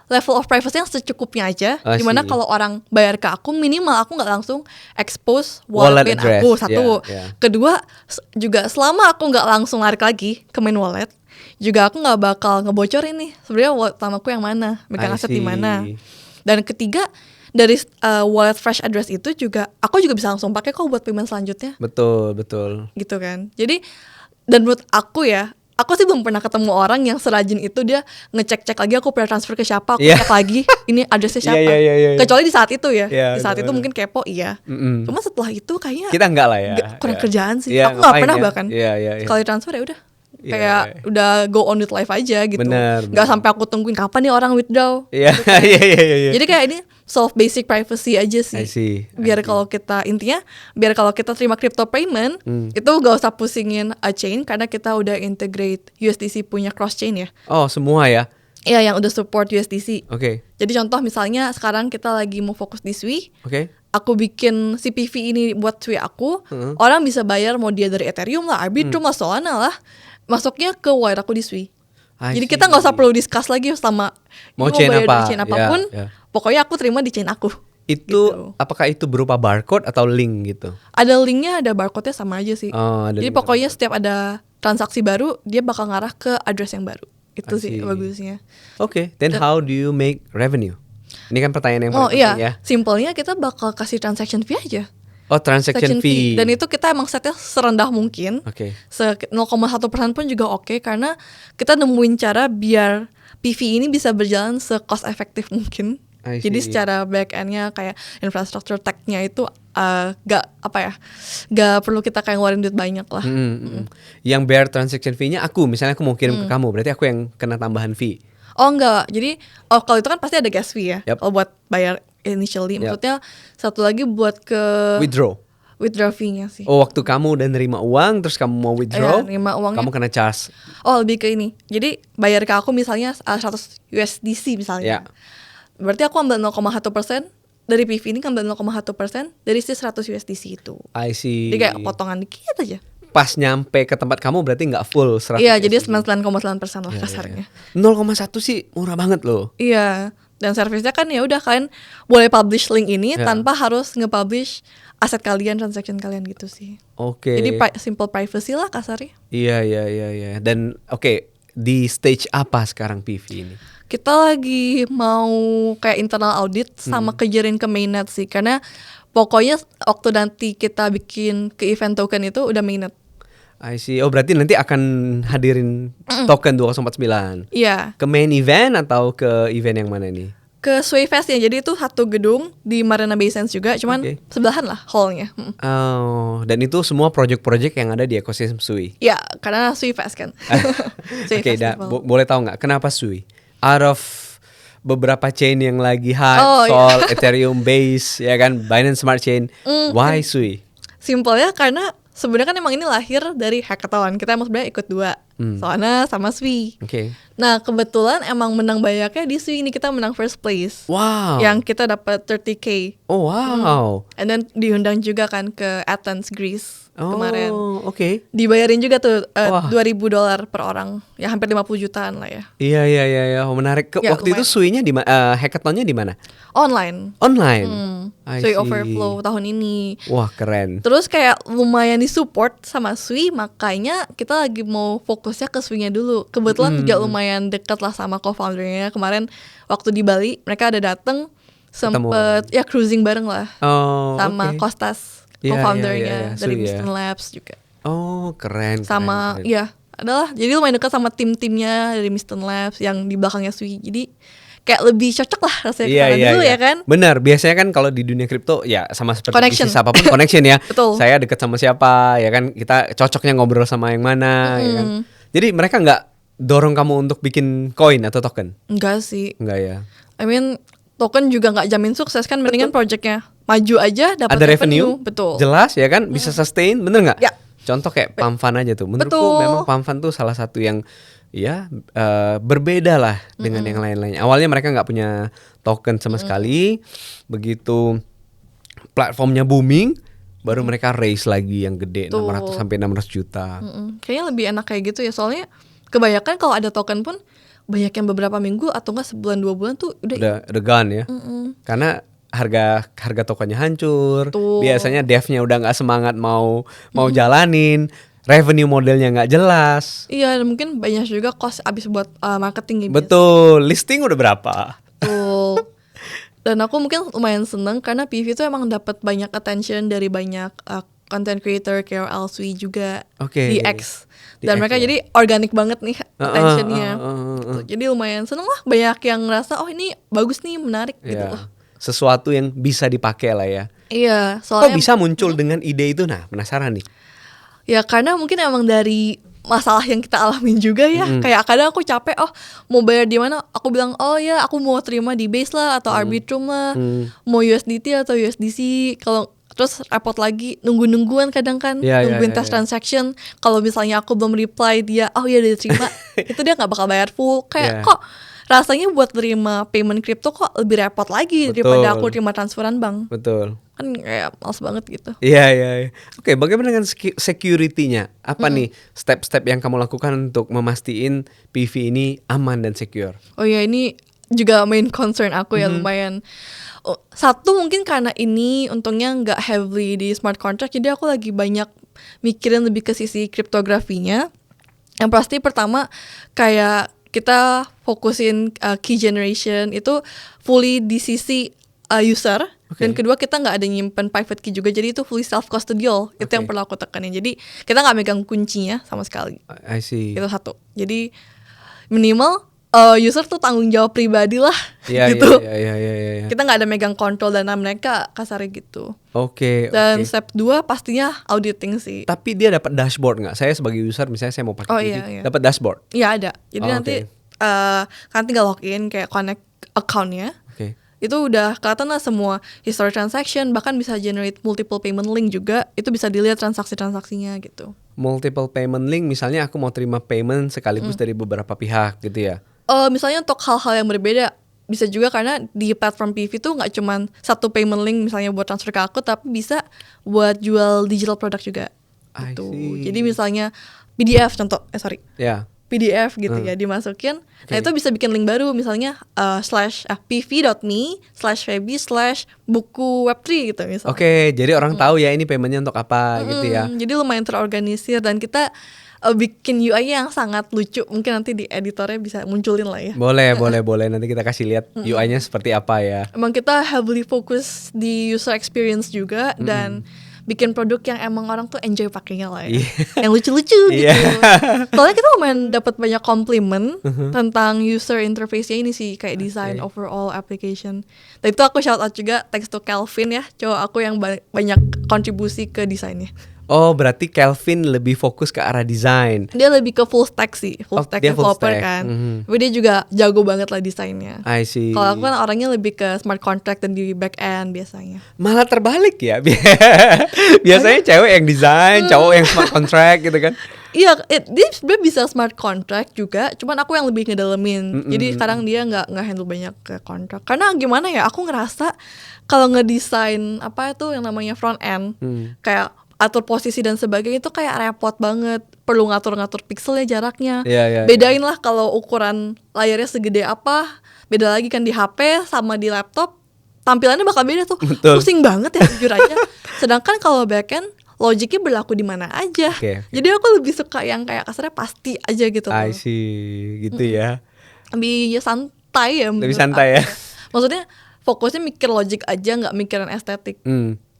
level of privacy yang secukupnya aja. Dimana kalau orang bayar ke aku, minimal aku nggak langsung expose wallet pin address. aku, satu. Yeah. Kedua, juga selama aku nggak langsung lari lagi ke main wallet, juga aku nggak bakal ngebocorin nih sebenarnya wallet utamaku yang mana, megang aset di mana. Dan ketiga, dari wallet fresh address itu juga aku juga bisa langsung pakai kok buat payment selanjutnya. Betul. Gitu kan. Jadi, dan menurut aku ya, aku sih belum pernah ketemu orang yang serajin itu dia ngecek-cek lagi aku pernah transfer ke siapa, aku cek lagi ini addressnya siapa. Yeah. Kecuali di saat itu ya. Yeah, di saat betul. itu mungkin kepo iya. Cuma setelah itu kayaknya Kita enggak lah ya. kurang kerjaan sih. Yeah, Aku nggak ngapain pernah ya? bahkan. Yeah. Sekali transfer ya udah. Iya, Kayak udah go on with life aja gitu. Bener. Nggak sampai aku tungguin kapan nih orang withdraw. Iya. Jadi kayak ini solve basic privacy aja sih. I see. Biar kalau kita terima crypto payment itu gak usah pusingin a chain karena kita udah integrate USDC punya cross chain ya. Oh, semua ya. Iya, yang udah support USDC. Oke. Jadi contoh misalnya sekarang kita lagi mau fokus di SWI. Oke. Aku bikin CPV ini buat SWI aku, orang bisa bayar mau dia dari Ethereum lah, Arbitrum lah, Solana lah, masuknya ke wallet aku di SWI. Jadi kita nggak usah perlu discuss lagi selama Mau ini chain bayar apa? di chain apapun, Ya. pokoknya aku terima di chain aku. Itu Gitu. apakah itu berupa barcode atau link gitu? Ada linknya, ada barcode-nya sama aja sih. Oh, ada Jadi link pokoknya setiap ada transaksi baru, dia bakal ngarah ke address yang baru. Itu I sih see. bagusnya. Oke, then how do you make revenue? Ini kan pertanyaan yang Oh paling penting iya, ya. simpelnya kita bakal kasih transaction fee aja. Oh, transaction fee. Dan itu kita emang setnya serendah mungkin. Oke. 0,1% pun juga oke, karena kita nemuin cara biar PV ini bisa berjalan se-cost efektif mungkin. I see. Jadi secara back end-nya kayak infrastructure tech-nya itu gak perlu kita kayak ngeluarin duit banyak lah. Yang bayar transaction fee-nya aku, misalnya aku mau kirim ke kamu, berarti aku yang kena tambahan fee. Oh enggak, jadi kalau itu kan pasti ada gas fee ya. Yep. Kalau buat bayar initially, maksudnya satu lagi buat ke withdraw fee-nya sih. Oh, waktu kamu udah nerima uang, terus kamu mau withdraw, nerima uangnya. kamu kena charge. Oh, lebih ke ini. Jadi bayar ke aku misalnya 100 USDC misalnya. Ya. Berarti aku ambil 0,1% dari PV ini, ambil 0,1% dari si 100 USDC itu. I see. Jadi kayak potongan dikit aja. Pas nyampe ke tempat kamu berarti nggak full 100. Iya, jadi 99,9% lah kasarnya. 0,1 sih murah banget loh. Iya, dan servisnya kan ya udah kalian boleh publish link ini tanpa harus nge-publish aset kalian, transaction kalian gitu sih. Oke. Jadi simple privacy lah kasarnya. Iya. Dan oke, di stage apa sekarang PV ini? Kita lagi mau kayak internal audit sama kejarin ke mainnet sih, karena pokoknya waktu nanti kita bikin ke event token itu udah mainnet. I see. Oh berarti nanti akan hadirin token 2049 Iya, ke main event atau ke event yang mana nih? ke Sway Fest ya. Jadi itu satu gedung di Marina Bay Sands juga, cuman Oke. sebelahan lah hallnya. Oh, dan itu semua project-project yang ada di ekosistem Sui. Ya, karena Sway Fest kan. Sway Oke, Festival. boleh tahu nggak kenapa Sui? Out of beberapa chain yang lagi hype, Oh, iya. Sol, Ethereum Base, ya kan, Binance Smart Chain, why Sui? Simpelnya karena sebenarnya kan emang ini lahir dari hackathon. Kita emang sebenarnya ikut 2. Soalnya sama Sui. Oke. Nah, kebetulan emang menang banyaknya di Sui ini, kita menang first place. Wow. Yang kita dapat 30K. Oh wow. And then diundang juga kan ke Athens, Greece kemarin. Oh, oke. Dibayarin juga tuh Wah. $2.000 per orang. Ya hampir 50 jutaan lah ya. Iya. Oh, menarik. Ya, Waktu itu lumayan. Sui-nya di hackathonnya di mana? Online. Online. I Sui see. Overflow tahun ini. Wah, keren. Terus kayak lumayan disupport sama Sui, makanya kita lagi mau fokusnya ke Sui-nya dulu. Kebetulan juga lumayan dekat lah sama co-foundernya. Kemarin waktu di Bali mereka ada dateng, sempet ya cruising bareng lah Oh, sama oke. Costas, Iya, co-foundernya iya, dari Sui ya. Miston Labs juga. Oh, keren. Sama keren. ya adalah jadi lumayan dekat sama tim-timnya dari Miston Labs yang di belakangnya Sui. Jadi kayak lebih cocok lah rasanya kesana dulu ya kan. Benar, biasanya kan kalau di dunia kripto ya sama seperti Connection. bisnis apapun connection ya. Betul. Saya dekat sama siapa, ya kan kita cocoknya ngobrol sama yang mana, ya kan. Jadi mereka nggak dorong kamu untuk bikin koin atau token? Enggak sih. Enggak ya. I mean token juga nggak jamin sukses kan, mendingan projectnya maju aja dapat Ada revenue, betul. jelas ya kan, bisa sustain, bener nggak? Ya. Contoh kayak Pump Fund aja tuh, menurutku Betul. memang Pump Fund tuh salah satu yang ya berbeda lah dengan yang lain-lainnya. Awalnya mereka nggak punya token sama sekali, begitu platformnya booming, baru mereka raise lagi yang gede, Tuh. 600 sampai 600 juta. Kayaknya lebih enak kayak gitu ya, soalnya kebanyakan kalau ada token pun banyak yang beberapa minggu atau enggak sebulan 2 bulan tuh udah Udah gone ya, karena harga tokennya hancur, Tuh. biasanya devnya udah nggak semangat mau jalanin, revenue modelnya nggak jelas. iya, dan mungkin banyak juga cost abis buat marketing ya. Betul, listing udah berapa? Betul. Dan aku mungkin lumayan seneng karena PV itu emang dapat banyak attention dari banyak content creator, KOL Sui juga Oke. di X. Di Dan X, mereka ya. jadi organik banget nih attentionnya. Heeh. Jadi lumayan seneng lah, banyak yang ngerasa oh ini bagus nih, menarik gitu Ya, lah. sesuatu yang bisa dipakai lah ya. Iya, Kok soalnya bisa muncul dengan ide itu? Nah, penasaran nih. ya karena mungkin emang dari masalah yang kita alamin juga ya. Kayak kadang aku capek, oh mau bayar di mana? Aku bilang, oh ya aku mau terima di Base lah atau Arbitrum lah. Mau USDT atau USDC. Kalau terus repot lagi nungguan kadang kan, Ya, ya, nungguin ya, test ya. transaction. Kalau misalnya aku belum reply dia, oh ya udah diterima, itu dia nggak bakal bayar full. Kayak Ya. kok rasanya buat terima payment crypto kok lebih repot lagi Betul. daripada aku terima transferan bank. Betul. Kan kayak males banget gitu. Iya. Oke, bagaimana dengan security-nya? Apa nih step-step yang kamu lakukan untuk memastikan PV ini aman dan secure? Oh ya, ini juga main concern aku ya, lumayan. Oh, satu mungkin karena ini untungnya nggak heavily di smart contract, jadi aku lagi banyak mikirin lebih ke sisi kriptografinya. Yang pasti pertama kayak kita fokusin key generation itu fully di sisi user. Oke. Dan kedua kita nggak ada nyimpen private key juga, jadi itu fully self custodial. Itu Oke. yang perlu aku tekanin. Jadi kita nggak megang kuncinya sama sekali. I see. Itu satu. Jadi minimal user tuh tanggung jawab pribadi lah Iya, gitu. iya. Kita nggak ada megang kontrol dana mereka, kasarnya gitu. Oke. Dan step 2 pastinya auditing sih. Tapi dia dapat dashboard nggak? Saya sebagai user misalnya saya mau pakai Oh, PV, iya. dapat dashboard. Iya ada. Jadi Oh, nanti oke. kan tinggal login kayak connect accountnya. Oke. Itu udah kelihatan lah semua history transaction, bahkan bisa generate multiple payment link juga. Itu bisa dilihat transaksi-transaksinya gitu. Multiple payment link, misalnya aku mau terima payment sekaligus dari beberapa pihak gitu ya. Misalnya untuk hal-hal yang berbeda, bisa juga karena di platform PV tuh nggak cuman satu payment link misalnya buat transfer ke aku, tapi bisa buat jual digital product juga. I Gitu. see. Jadi misalnya PDF contoh, Ya. PDF gitu ya dimasukin. Nah itu bisa bikin link baru misalnya /pv.me/feby/buku web3 gitu misalnya. Oke, jadi orang tahu ya ini paymentnya untuk apa gitu ya. Jadi lumayan terorganisir dan kita bikin UI yang sangat lucu. Mungkin nanti di editornya bisa munculin lah ya. Boleh. Nanti kita kasih lihat UI-nya seperti apa ya. Emang kita heavily fokus di user experience juga dan bikin produk yang emang orang tuh enjoy pakainya lah ya. Iya. Yang lucu-lucu gitu. Iya. Soalnya kita lumayan dapat banyak komplimen tentang user interface-nya ini sih, kayak design overall application. Dan itu aku shout out juga thanks to Calvin ya, cowok aku yang banyak kontribusi ke desainnya. Oh, berarti Kelvin lebih fokus ke arah desain. Dia lebih ke full stack sih, full stack dia full developer stack. kan. Tapi dia juga jago banget lah desainnya. I see. Kalau aku kan orangnya lebih ke smart contract dan di back end biasanya. Malah terbalik ya. Biasanya cewek yang desain, cowok yang smart contract gitu kan. Iya, dia sebenarnya bisa smart contract juga, cuman aku yang lebih ngedalemin. Jadi sekarang dia nggak handle banyak ke kontrak. Karena gimana ya, aku ngerasa kalau ngedesain apa itu yang namanya front end, kayak atur posisi dan sebagainya itu kayak repot banget. Perlu ngatur-ngatur pixelnya, jaraknya. Iya. Bedain lah kalau ukuran layarnya segede apa. Beda lagi kan di HP sama di laptop, tampilannya bakal beda tuh. Betul. Pusing banget ya jujur aja. Sedangkan kalau backend logiknya berlaku di mana aja. Okay. Jadi aku lebih suka yang kayak kasarnya pasti aja gitu. I see, gitu ya. Lebih santai ya. Lebih santai ya. Maksudnya fokusnya mikir logik aja, nggak mikirin estetik.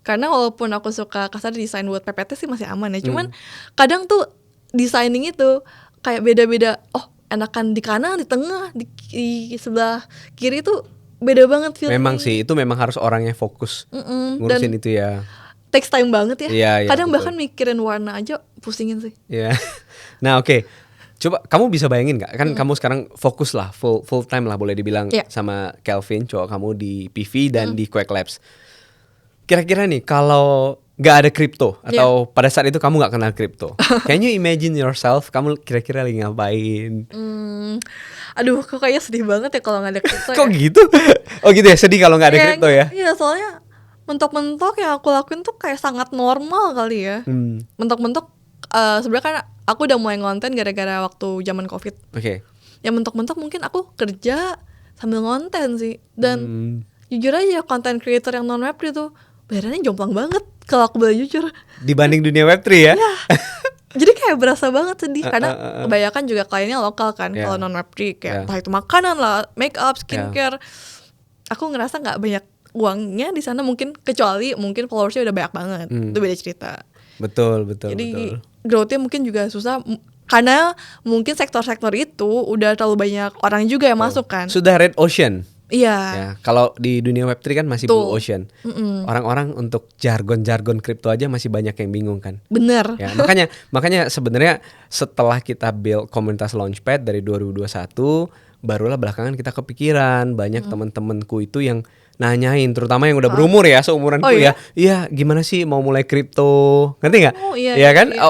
Karena walaupun aku suka kasar desain buat PPT sih masih aman ya. Cuman kadang tuh designing itu kayak beda-beda. Oh, enakan di kanan, di tengah, di sebelah kiri tuh beda banget feelnya. Memang sih, itu memang harus orangnya fokus ngurusin Dan itu ya. takes time banget ya. Iya, Kadang betul. bahkan mikirin warna aja pusingin sih. Iya. Nah, oke. Coba kamu bisa bayangin nggak? Kan kamu sekarang fokus lah, full time lah boleh dibilang sama Kelvin, cowok kamu di PV dan di Quack Labs. Kira-kira nih kalau nggak ada kripto atau pada saat itu kamu nggak kenal kripto, can you imagine yourself kamu kira-kira lagi ngapain? Aduh, kok kayaknya sedih banget ya kalau nggak ada kripto. Kok gitu? Oh gitu ya, sedih kalau nggak ada kripto ya? Iya, soalnya mentok-mentok yang aku lakuin tuh kayak sangat normal kali ya. Mentok-mentok sebenarnya kan aku udah mulai ngonten gara-gara waktu zaman COVID. Oke. Ya mentok-mentok mungkin aku kerja sambil ngonten sih. Dan jujur aja content creator yang non Web3 tuh bayarannya jomplang banget kalau aku boleh jujur. Dibanding dunia Web3 ya? Iya. Jadi kayak berasa banget sedih karena kebanyakan juga kliennya lokal kan. Kalau non Web3 kayak entah itu makanan lah, make up, skincare. Aku ngerasa nggak banyak uangnya di sana, mungkin kecuali mungkin followersnya udah banyak banget. Itu beda cerita. Betul. Jadi growth-nya mungkin juga susah karena mungkin sektor-sektor itu udah terlalu banyak orang juga yang masuk kan. Sudah red ocean. Iya. Ya, kalau di dunia Web3 kan masih blue ocean. Orang-orang untuk jargon-jargon kripto aja masih banyak yang bingung kan. Bener. Ya, makanya sebenarnya setelah kita build komunitas Launchpad dari 2021, barulah belakangan kita kepikiran banyak teman-temanku itu yang nanyain, terutama yang udah berumur ya, seumuranku ya. Iya, gimana sih mau mulai kripto? Ngerti nggak? Iya kan? Iya.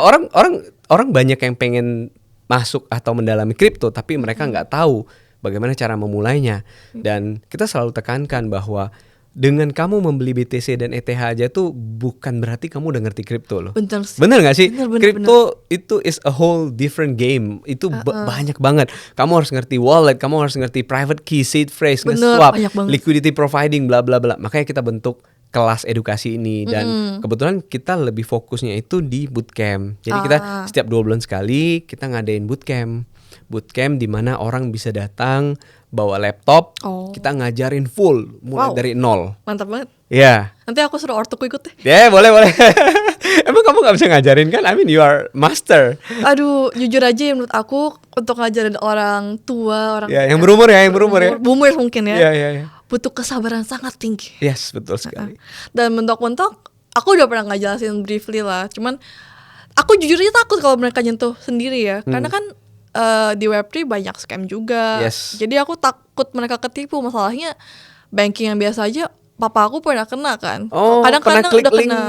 Orang banyak yang pengen masuk atau mendalami kripto, tapi mereka nggak tahu bagaimana cara memulainya. Dan kita selalu tekankan bahwa dengan kamu membeli BTC dan ETH aja tuh bukan berarti kamu udah ngerti kripto loh. Bener gak sih? Kripto itu is a whole different game. Itu banyak banget. Kamu harus ngerti wallet, kamu harus ngerti private key, seed phrase, nge-swap, liquidity providing, bla bla bla. Makanya kita bentuk kelas edukasi ini. Dan kebetulan kita lebih fokusnya itu di bootcamp. Jadi kita setiap 2 bulan sekali kita ngadain bootcamp di mana orang bisa datang bawa laptop, kita ngajarin full mulai dari nol. Mantap banget. Iya. Nanti aku suruh ortuku ikut deh. Ya, boleh. Emang kamu gak bisa ngajarin kan? I mean you are master. Aduh, jujur aja ya, menurut aku untuk ngajarin orang tua, orang yang berumur ya. Boomer mungkin ya. Iya. Butuh kesabaran sangat tinggi. Yes, betul sekali. Dan mentok-mentok aku udah pernah ngejelasin briefly lah. Cuman aku jujur aja takut kalau mereka nyentuh sendiri ya. Karena kan di Web3 banyak scam juga. Jadi aku takut mereka ketipu. Masalahnya banking yang biasa aja papa aku pernah kena kan. Kadang-kadang udah kena.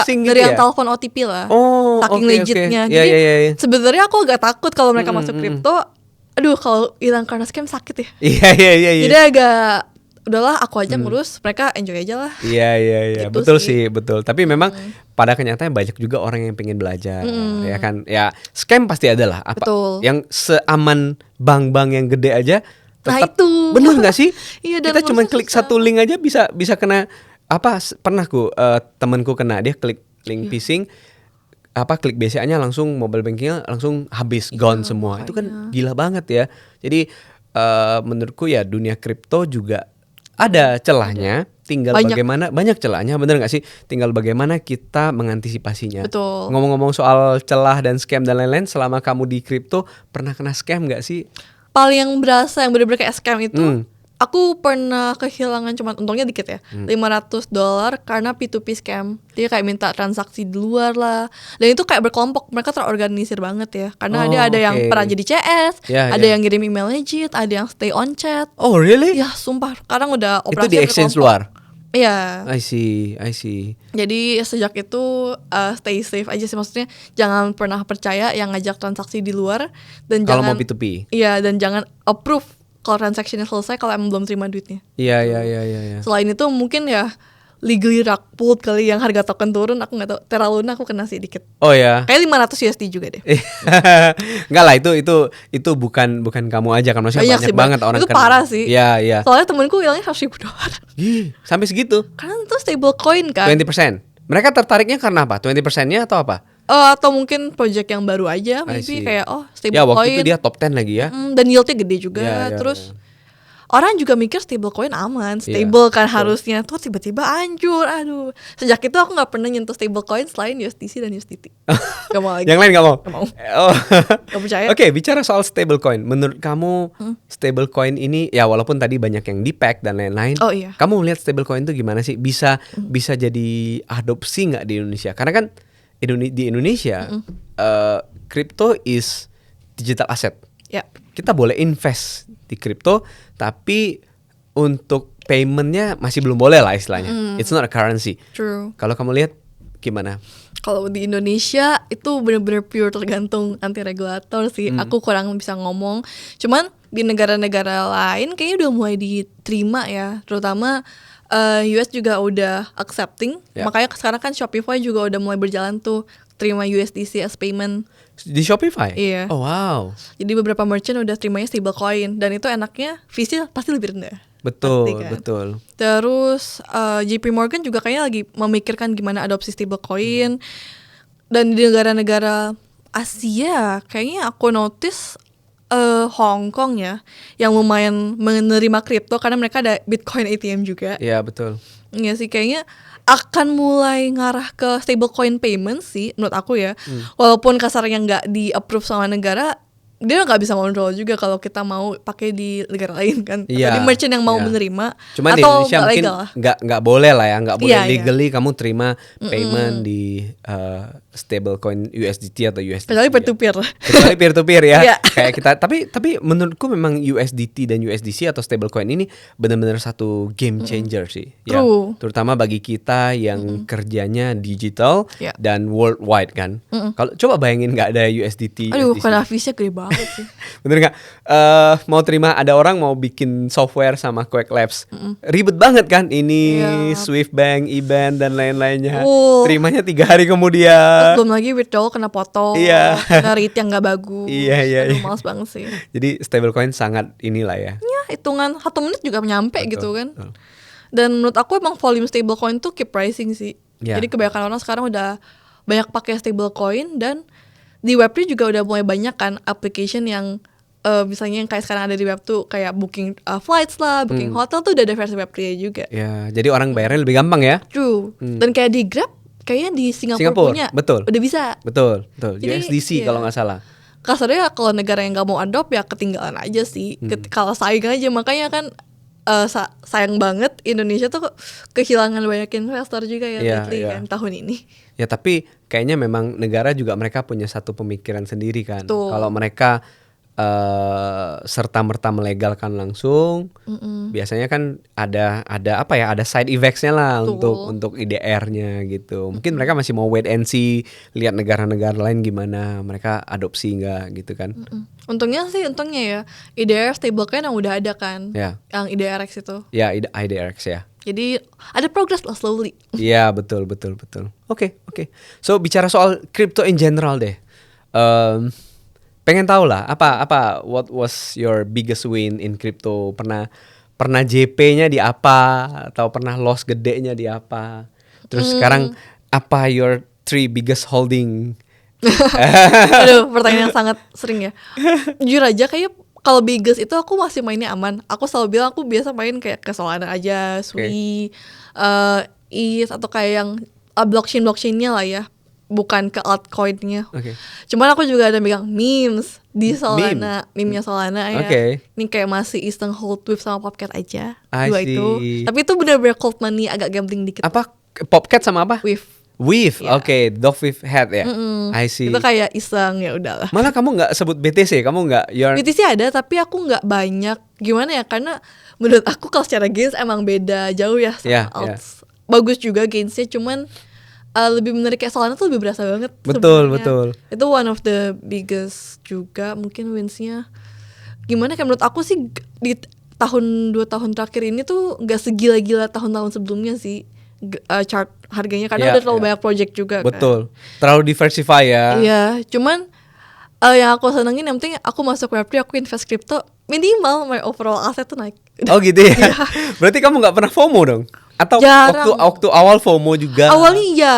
Dari yang telepon OTP lah. Saking legitnya. Jadi sebenarnya aku agak takut kalau mereka masuk kripto. Aduh, kalau hilang karena scam sakit ya. Iya. Jadi agak udahlah aku aja ngurus, mereka enjoy aja lah. Iya. Gitu betul sih, betul. Tapi memang pada kenyataannya banyak juga orang yang pengen belajar, ya kan? Ya, scam pasti ada lah. Betul. Yang seaman bank-bank yang gede aja tetap. Nah itu. Bener nggak sih? Iya, kita cuma klik satu link aja bisa kena apa? Pernah temanku kena, dia klik link phishing, klik BCA-nya langsung mobile banking-nya langsung habis, gone semua. Itu kan gila banget ya. Jadi menurutku ya dunia kripto juga ada celahnya, tinggal Banyak. bagaimana, banyak celahnya, bener nggak sih? Tinggal bagaimana kita mengantisipasinya. Betul. Ngomong-ngomong soal celah dan scam dan lain-lain, selama kamu di kripto pernah kena scam nggak sih? Paling yang berasa yang bener-bener kayak scam itu, Hmm. aku pernah kehilangan, cuman untungnya dikit ya, $500 karena P2P scam. Dia kayak minta transaksi di luar lah, dan itu kayak berkelompok, mereka terorganisir banget ya, karena Oh, ada yang oke. pernah jadi CS, Ya, ada ya. yang ngirim email legit, ada yang stay on chat. Oh really? Ya sumpah, sekarang udah Itu operasi di exchange berkelompok. luar? Iya. I see. Jadi sejak itu stay safe aja sih, maksudnya jangan pernah percaya yang ngajak transaksi di luar, dan Kalau jangan mau P2P? Iya, dan jangan approve kalau transaksinya selesai kalau emang belum terima duitnya. Iya. Selain itu mungkin ya legally rug pulled kali, yang harga token turun, aku nggak tahu. Terra Luna aku kena sih dikit. Oh ya. Kayak $500 juga deh. Enggak lah, itu bukan kamu aja kan, maksudnya banyak sih, banget orang itu kena. parah sih. Iya. Soalnya temenku hilangnya $100,000. Ih, sampai segitu. Karena itu stable coin kan. 20%. Mereka tertariknya karena apa? 20%-nya atau apa? Atau mungkin project yang baru aja, I see. maybe kayak stable Ya waktu coin. itu dia top 10 lagi ya. Dan yieldnya gede juga. Ya. Terus orang juga mikir stablecoin aman, Iya, stable kan betul. harusnya. Tuh tiba-tiba hancur, aduh. Sejak itu aku nggak pernah nyentuh stablecoin selain USDC dan USDT. Gak mau lagi. Yang lain nggak mau? Gak mau. Oh. Gak percaya. Oke, bicara soal stablecoin, menurut kamu stablecoin ini ya walaupun tadi banyak yang di-pack dan lain-lain, Oh, iya. kamu lihat stablecoin itu gimana sih? Bisa jadi adopsi nggak di Indonesia? Karena kan di Indonesia crypto is digital asset. Ya. Kita boleh invest di kripto, tapi untuk paymentnya masih belum boleh lah istilahnya. It's not a currency. True. Kalau kamu lihat gimana? Kalau di Indonesia itu bener-bener pure tergantung anti regulator sih. Aku kurang bisa ngomong. Cuman di negara-negara lain kayaknya udah mulai diterima ya. Terutama US juga udah accepting. Ya. Makanya sekarang kan Shopify juga udah mulai berjalan tuh terima USDC as payment. Di Shopify? Iya. Oh wow. Jadi beberapa merchant udah terimanya stablecoin, dan itu enaknya fee-nya pasti lebih rendah. Betul, Pasti kan. betul. Terus JP Morgan juga kayaknya lagi memikirkan gimana adopsi stablecoin. Dan di negara-negara Asia kayaknya aku notice Hong Kong ya yang lumayan menerima kripto karena mereka ada Bitcoin ATM juga. Iya, betul. Iya sih, kayaknya akan mulai ngarah ke stablecoin payment sih menurut aku ya. Walaupun kasarnya nggak di approve sama negara, dia nggak bisa kontrol juga kalau kita mau pakai di negara lain kan. Atau Iya, di merchant yang mau iya. menerima. Cuman di atau Indonesia nggak mungkin legal lah. nggak boleh lah ya, nggak boleh Iya, iya. legally kamu terima payment di stablecoin USDT atau USDC. Kecuali peer to peer. Kecuali peer to peer ya. Iya. Kayak kita, tapi menurutku memang USDT dan USDC atau stablecoin ini benar-benar satu game changer sih. Ya, True. terutama bagi kita yang kerjanya digital Iya. dan worldwide kan. Kalau coba bayangin nggak ada USDT. Aduh, USDC. karena fee-nya gede banget sih. Bener nggak? Mau terima, ada orang mau bikin software sama Quake Labs, ribet banget kan? Ini Iya. Swift Bank, IBAN dan lain-lainnya. Terimanya 3 hari Terus kemudian. belum lagi withdrawal kena potong, Iya. kena rate yang gak bagus. Iya. Aduh, males banget sih. Jadi stablecoin sangat inilah ya. Ya, hitungan 1 menit juga nyampe Betul, gitu kan. betul. Dan menurut aku emang volume stablecoin tuh keep rising sih. Ya. Jadi kebanyakan orang sekarang udah banyak pakai stablecoin, dan di Web3 juga udah mulai banyak kan application yang misalnya yang kayak sekarang ada di web tuh kayak booking flights lah, booking hotel tuh udah ada versi Web3 juga. Ya, jadi orang bayarnya lebih gampang ya. True. Dan kayak di Grab kayaknya di Singapura Singapura, punya betul. udah bisa. Betul. Jadi, USDC iya. kalau nggak salah. Kasarnya kalau negara yang nggak mau adopt ya ketinggalan aja sih. Kalau saing aja, makanya kan sayang banget Indonesia tuh kehilangan banyak investor juga ya Iya, lately iya. kan tahun ini. Ya tapi kayaknya memang negara juga mereka punya satu pemikiran sendiri kan. Betul. Kalau mereka serta-merta melegalkan langsung, biasanya kan ada apa ya, ada side effects-nya lah Betul. untuk IDR-nya gitu. Mungkin mereka masih mau wait and see, lihat negara-negara lain gimana mereka adopsi nggak gitu kan. Untungnya ya IDR stablecoin yang udah ada kan, Ya. yang IDRX itu. Ya, IDRX ya. Jadi ada progress lah slowly. Iya, betul. Oke. So bicara soal crypto in general deh. Pengen tahu lah what was your biggest win in crypto? Pernah JP-nya di apa, atau pernah loss gedenya di apa? Terus sekarang apa your 3 biggest holding? Aduh, pertanyaan yang sangat sering ya. Jujur aja kayak kalau biggest itu aku masih mainnya aman. Aku selalu bilang aku biasa main kayak ke Solana aja, Sui, ETH atau kayak yang blockchain-blockchainnya lah ya, bukan ke altcoinnya. Cuman aku juga ada megang memes di Solana, meme-nya Solana ya. Ini kayak masih iseng hold with sama Popcat aja, dua itu. Tapi itu bener-bener cold money, agak gambling dikit. Apa? Popcat sama apa? With, Yeah. Dog with head ya. I see. Itu kayak iseng, ya udahlah. Malah kamu nggak sebut BTC, kamu nggak. BTC ada, tapi aku nggak banyak. Gimana ya? Karena menurut aku kalau secara gains emang beda jauh ya sama alts. Bagus juga gainsnya, cuman lebih menarik kayak Solana tuh lebih berasa banget. Betul. Itu one of the biggest juga mungkin winsnya. Gimana kayak menurut aku sih di tahun 2 tahun terakhir ini tuh nggak segila-gila tahun-tahun sebelumnya sih. Chart harganya karena udah terlalu banyak project juga. Betul. Terlalu diversify ya. Iya, cuman yang aku senengin yang penting aku masuk Web3, aku invest crypto, minimal my overall asset tuh naik. Oh gitu ya. Berarti kamu nggak pernah FOMO dong? Atau waktu awal FOMO juga? Awalnya iya.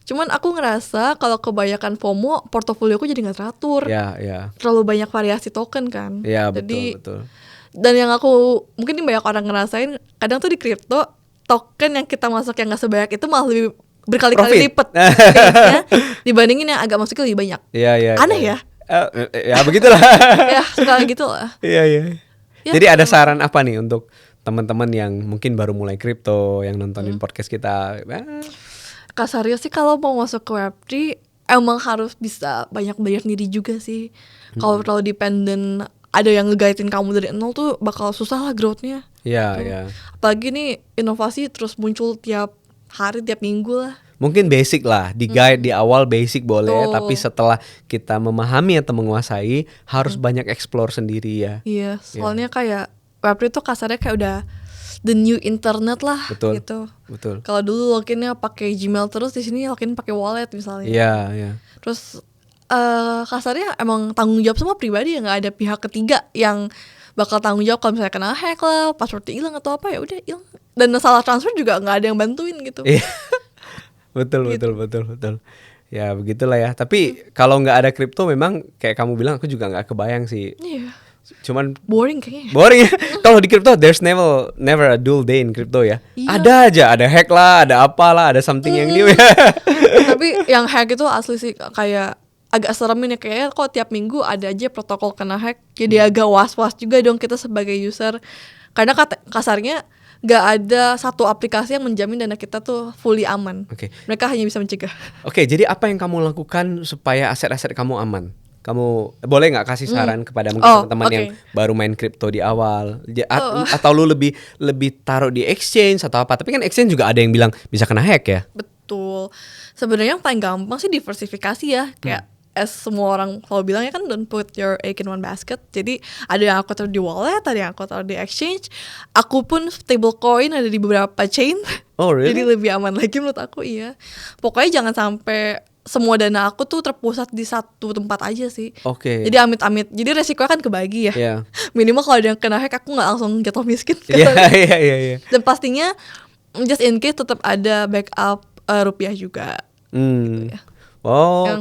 Cuman aku ngerasa kalau kebanyakan FOMO, portofolioku jadi nggak teratur. Iya. Terlalu banyak variasi token kan. Iya, jadi, betul. Dan yang aku mungkin banyak orang ngerasain, kadang tuh di kripto token yang kita masuk yang nggak sebanyak itu malah lebih berkali-kali lipat dibandingin yang agak masuknya lebih banyak. Iya. Aneh ya? Ya begitulah. Ya suka gitu lah. Iya. Jadi ada saran apa nih untuk teman-teman yang mungkin baru mulai kripto, yang nontonin podcast kita? Kasarnya sih kalau mau masuk ke Web3 emang harus bisa banyak belajar sendiri juga sih. Kalau terlalu dependent ada yang nge-guide-in kamu dari nol tuh bakal susah lah growth-nya. Iya. Apalagi nih inovasi terus muncul tiap hari, tiap minggu lah. Mungkin basic lah, di guide di awal basic boleh, tapi setelah kita memahami atau menguasai harus banyak explore sendiri ya. Iya, soalnya kayak Web3 tuh kasarnya kayak udah the new internet lah. Betul. Kalau dulu loginnya pakai Gmail terus, di sini login pakai wallet misalnya. Iya. Terus kasarnya emang tanggung jawab semua pribadi ya, nggak ada pihak ketiga yang bakal tanggung jawab kalau misalnya kena hack lah, passwordnya hilang atau apa, ya udah hilang. Dan salah transfer juga nggak ada yang bantuin gitu. Betul. Ya begitulah ya. Tapi kalau nggak ada kripto memang kayak kamu bilang, aku juga nggak kebayang sih. Iya. Cuman boring kayaknya. Boring ya. Kalau di kripto there's never a dull day in crypto ya. Ada aja, ada hack lah, ada apalah, ada something yang new ya. Tapi yang hack itu asli sih kayak agak seremin ya, kayaknya kok tiap minggu ada aja protokol kena hack. Jadi agak was-was juga dong kita sebagai user. Karena kasarnya gak ada satu aplikasi yang menjamin dana kita tuh fully aman. Mereka hanya bisa mencegah. Jadi apa yang kamu lakukan supaya aset-aset kamu aman? Kamu boleh nggak kasih saran kepada mungkin teman-teman yang baru main kripto di awal, atau lu lebih taruh di exchange atau apa? Tapi kan exchange juga ada yang bilang bisa kena hack ya. Betul. Sebenarnya yang paling gampang sih diversifikasi ya, kayak semua orang selalu bilang ya kan, don't put your egg in one basket. Jadi ada yang aku taruh di wallet, ada yang aku taruh di exchange. Aku pun stablecoin ada di beberapa chain. Oh really? Jadi lebih aman lagi menurut aku, iya. Pokoknya jangan sampai semua dana aku tuh terpusat di satu tempat aja sih. Jadi amit-amit. Jadi resikonya kan kebagi ya. Minimal kalau ada yang kena hack aku nggak langsung jatuh miskin. Iya. Dan pastinya just in case tetap ada backup rupiah juga. Gitu ya.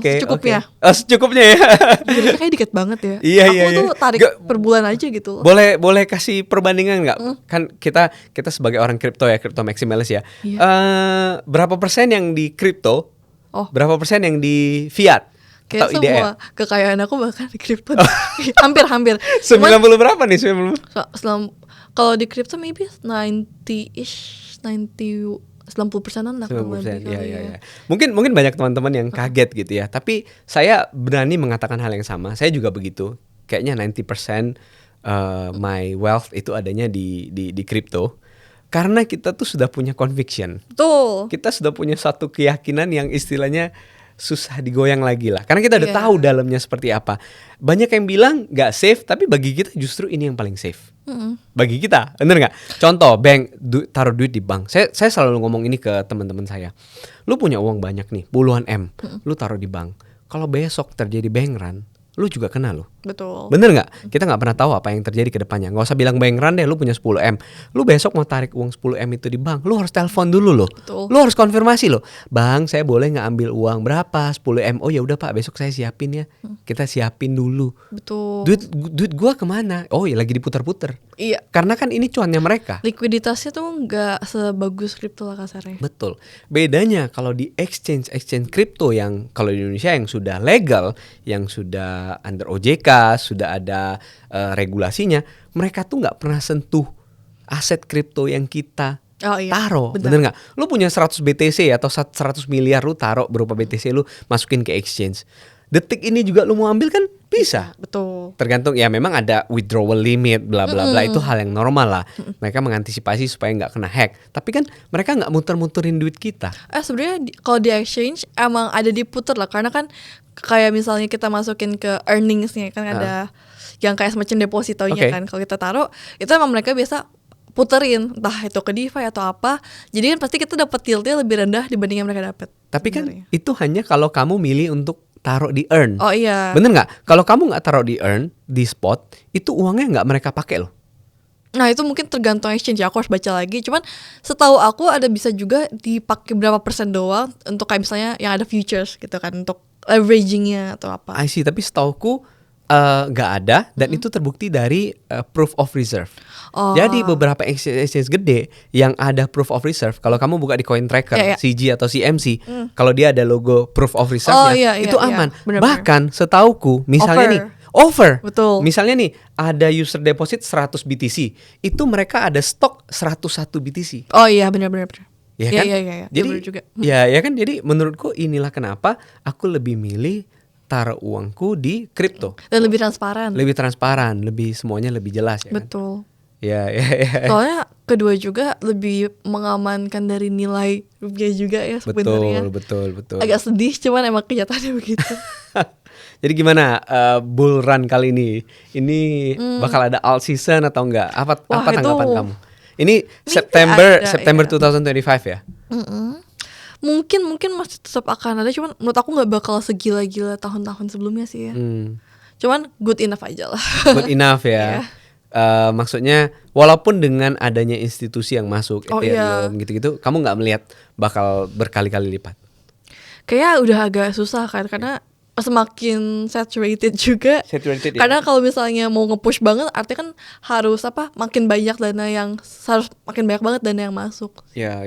Secukupnya. Secukupnya ya. Jadi kayak dikit banget ya. Iya. Aku tuh tarik per bulan aja gitu. Boleh kasih perbandingan nggak? Kan kita sebagai orang kripto ya, kripto maximalis ya. Berapa persen yang di kripto? Berapa persen yang di fiat? Kayak atau semua IDR? Kekayaan aku bahkan di kripto. Hampir. 90 berapa nih? 90? Kalau di kripto maybe 90-ish, 90% lah. 90%, iya. Mungkin banyak teman-teman yang kaget gitu ya. Tapi saya berani mengatakan hal yang sama. Saya juga begitu. Kayaknya 90% my wealth itu adanya di kripto. Karena kita tuh sudah punya conviction. Betul. Kita sudah punya satu keyakinan yang istilahnya susah digoyang lagi lah. Karena kita udah tahu dalamnya seperti apa. Banyak yang bilang gak safe, tapi bagi kita justru ini yang paling safe. Bagi kita, bener gak? Contoh, bank, taruh duit di bank. Saya selalu ngomong ini ke teman-teman saya. Lu punya uang banyak nih, puluhan M. Lu taruh di bank. Kalau besok terjadi bank run, lu juga kena loh. Betul. Bener nggak? Kita nggak pernah tahu apa yang terjadi ke depannya. Nggak usah bilang bank run deh, lu punya 10M. Lu besok mau tarik uang 10M itu di bank, lu harus telepon dulu loh. Betul. Lu harus konfirmasi loh. Bang, saya boleh nggak ambil uang berapa? 10M. Oh ya udah Pak, besok saya siapin ya. Kita siapin dulu. Betul. Duit gua kemana? Oh ya lagi diputar-putar. Iya. Karena kan ini cuannya mereka. Likuiditasnya tuh nggak sebagus kripto lah kasarnya. Betul. Bedanya kalau di exchange kripto yang kalau di Indonesia yang sudah legal, yang sudah under OJK, sudah ada regulasinya, mereka tuh nggak pernah sentuh aset kripto yang kita taruh. Bener nggak? Lu punya 100 BTC atau 100 miliar lu taruh berupa BTC lu masukin ke exchange. Detik ini juga lu mau ambil kan bisa. Betul. Tergantung ya, memang ada withdrawal limit bla bla bla, itu hal yang normal lah. Mereka mengantisipasi supaya nggak kena hack. Tapi kan mereka nggak muter-muterin duit kita. Sebenarnya kalau di exchange emang ada diputer lah, karena kan kayak misalnya kita masukin ke earningsnya kan ada yang kayak semacam depositonya kan. Kalau kita taruh itu emang mereka biasa puterin, entah itu ke DeFi atau apa. Jadi kan pasti kita dapat yieldnya lebih rendah dibanding yang mereka dapat. Tapi kan itu hanya kalau kamu milih untuk taruh di earn. Oh iya. Bener nggak? Kalau kamu nggak taruh di earn, di spot, itu uangnya nggak mereka pakai loh. Nah itu mungkin tergantung exchange ya, aku harus baca lagi. Cuman setahu aku ada bisa juga dipakai berapa persen doang untuk kayak misalnya yang ada futures gitu kan, untuk leveragingnya atau apa. I see, tapi setauku nggak ada, dan itu terbukti dari proof of reserve. Jadi beberapa exchange gede yang ada proof of reserve, kalau kamu buka di CoinTracker, CG atau CMC, kalau dia ada logo proof of reserve-nya, itu aman. Bener-bener. Bahkan setauku, misalnya offer. Betul. Misalnya nih ada user deposit 100 BTC, itu mereka ada stok 101 BTC. Oh iya, benar-benar. Ya kan? Iya. Jadi juga. ya kan, jadi menurutku inilah kenapa aku lebih milih taruh uangku di kripto. Dan lebih transparan. Lebih transparan, lebih semuanya lebih jelas ya. Betul. Kan? Ya. Soalnya kedua juga lebih mengamankan dari nilai rupiah juga ya sebenarnya. Betul. Agak sedih, cuman emang kenyataannya begitu. Jadi gimana bull run kali ini? Ini bakal ada alt season atau enggak? Apa tanggapan kamu? Ini September 2025 ya? Mungkin masih tetap akan ada, cuman menurut aku nggak bakal segila-gila tahun-tahun sebelumnya sih ya. Cuman good enough aja lah. Good enough ya. Maksudnya walaupun dengan adanya institusi yang masuk Ethereum gitu-gitu, kamu nggak melihat bakal berkali-kali lipat? Kayaknya udah agak susah kan, karena semakin saturated juga. Karena kalau misalnya mau nge-push banget, artinya kan harus makin banyak makin banyak banget dana yang masuk. Ya.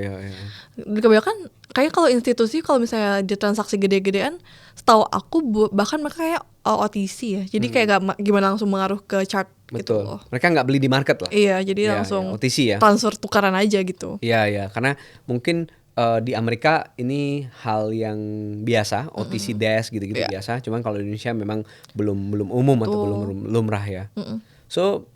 Kebanyakan kayak kalau institusi, kalau misalnya dia transaksi gede-gedean, setahu aku bahkan mereka kayak OTC ya. Jadi kayak gak gimana langsung mengaruh ke chart. Betul. Gitu loh. Mereka nggak beli di market lah. Iya, jadi langsung OTC ya. Transfer tukaran aja gitu. Iya, karena mungkin di Amerika ini hal yang biasa, OTC desk gitu-gitu biasa. Cuman kalau di Indonesia memang belum umum atau belum lumrah ya. So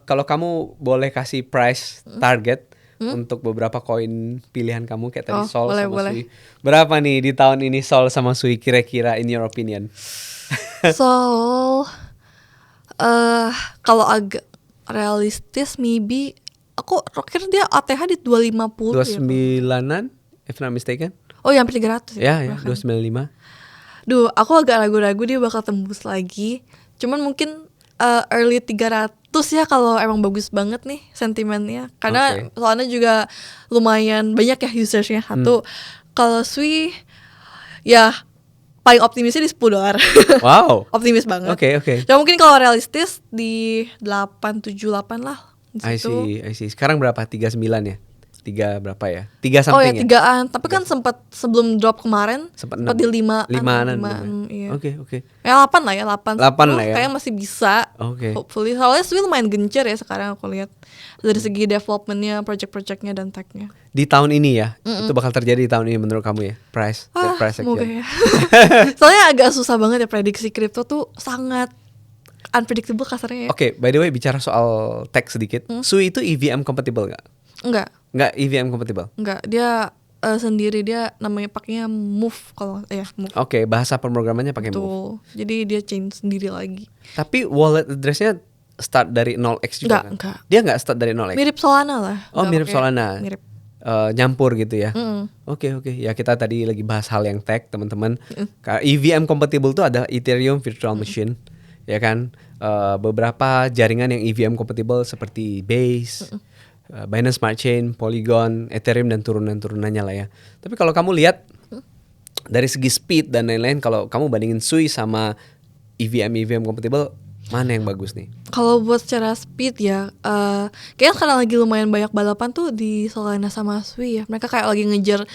kalau kamu boleh kasih price target untuk beberapa koin pilihan kamu kayak tadi Sol sama Sui, berapa nih di tahun ini Sol sama Sui kira-kira in your opinion? Sol, kalau agak realistis maybe aku kira dia ATH di 250 29an if not mistaken. Oh ya, hampir 300 ya 295. Duh, aku agak ragu-ragu dia bakal tembus lagi. Cuman mungkin early 300 ya kalau emang bagus banget nih sentimennya. Karena soalnya juga lumayan banyak ya usersnya. Satu, kalau Sui ya paling optimisnya di $10. Wow. Optimis banget. Oke. Ya mungkin kalau realistis di 878 lah. I see. Sekarang berapa? 39 ya? 3 berapa ya? 3 something ya? 3-an. Tapi kan sempat sebelum drop kemarin sempat di 5-an. 5-an. Iya. Oke. Ya 8 lah ya, 8 lah ya. Kayaknya masih bisa. Hopefully. Soalnya Sui lumayan gencar ya sekarang aku lihat. Dari segi developmentnya, project-projectnya dan tech-nya. Di tahun ini ya? Itu bakal terjadi di tahun ini menurut kamu ya? Price semoga ya. Soalnya agak susah banget ya prediksi kripto tuh, sangat unpredictable kasarnya ya. Oke, by the way bicara soal tech sedikit. Sui itu EVM compatible gak? Enggak EVM compatible? Enggak, dia sendiri, dia namanya pakainya Move kalau Move. Oke, bahasa pemrogramannya pakai Move. Jadi dia change sendiri lagi. Tapi wallet address-nya start dari 0x juga enggak. Dia enggak start dari 0x. Mirip Solana lah. Mirip Solana. Mirip. Nyampur gitu ya. Oke. Ya kita tadi lagi bahas hal yang tech, teman-teman. EVM compatible tuh ada Ethereum Virtual Machine. ya kan? Beberapa jaringan yang EVM compatible seperti Base, Binance Smart Chain, Polygon, Ethereum dan turunan-turunannya lah ya. Tapi kalau kamu lihat dari segi speed dan lain-lain, kalau kamu bandingin Sui sama EVM compatible, mana yang bagus nih? Kalau buat secara speed ya, kayaknya sekarang lagi lumayan banyak balapan tuh di Solana sama Sui ya. Mereka kayak lagi ngejar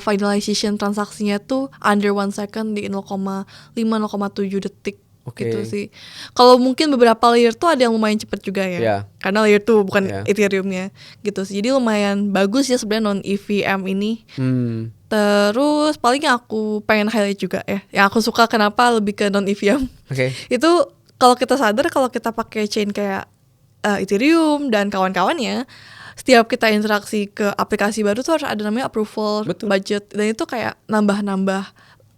finalization transaksinya tuh under 1 second di 0,5-0,7 detik. Oke. Gitu sih. Kalau mungkin beberapa layer tuh ada yang lumayan cepet juga ya. Yeah. Karena layer tuh bukan Yeah. Ethereum-nya gitu sih. Jadi lumayan bagus ya sebenarnya non EVM ini. Terus paling yang aku pengen highlight juga ya, yang aku suka kenapa lebih ke non EVM. Oke. Itu kalau kita sadar kalau kita pakai chain kayak Ethereum dan kawan-kawannya, setiap kita interaksi ke aplikasi baru tuh harus ada namanya approval, Betul. budget, dan itu kayak nambah-nambah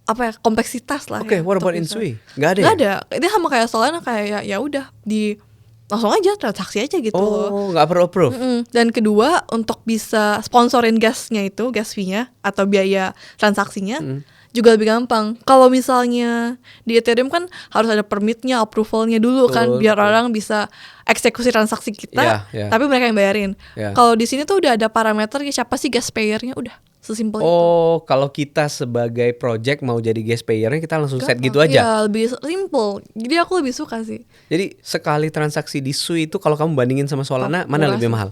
apa ya, kompleksitas lah. Oke, ya, what untuk about in bisa. Sui? Nggak ada Nggak ya? ada. Ini sama kayak Solana kayak ya udah di langsung aja transaksi aja gitu loh. Oh, nggak perlu approve. Dan kedua, untuk bisa sponsorin gasnya itu, gas fee-nya atau biaya transaksinya juga lebih gampang. Kalau misalnya di Ethereum kan harus ada permitnya, approvalnya dulu kan, biar orang bisa eksekusi transaksi kita, Iya. tapi mereka yang bayarin. Iya. Kalau di sini tuh udah ada parameternya, siapa sih gas payer-nya, udah sesimpel itu. Oh, kalau kita sebagai project mau jadi guest payernya kita langsung set gitu aja. Iya, lebih simple. Jadi aku lebih suka sih. Jadi sekali transaksi di Sui itu kalau kamu bandingin sama Solana, mana murah lebih sih. mahal?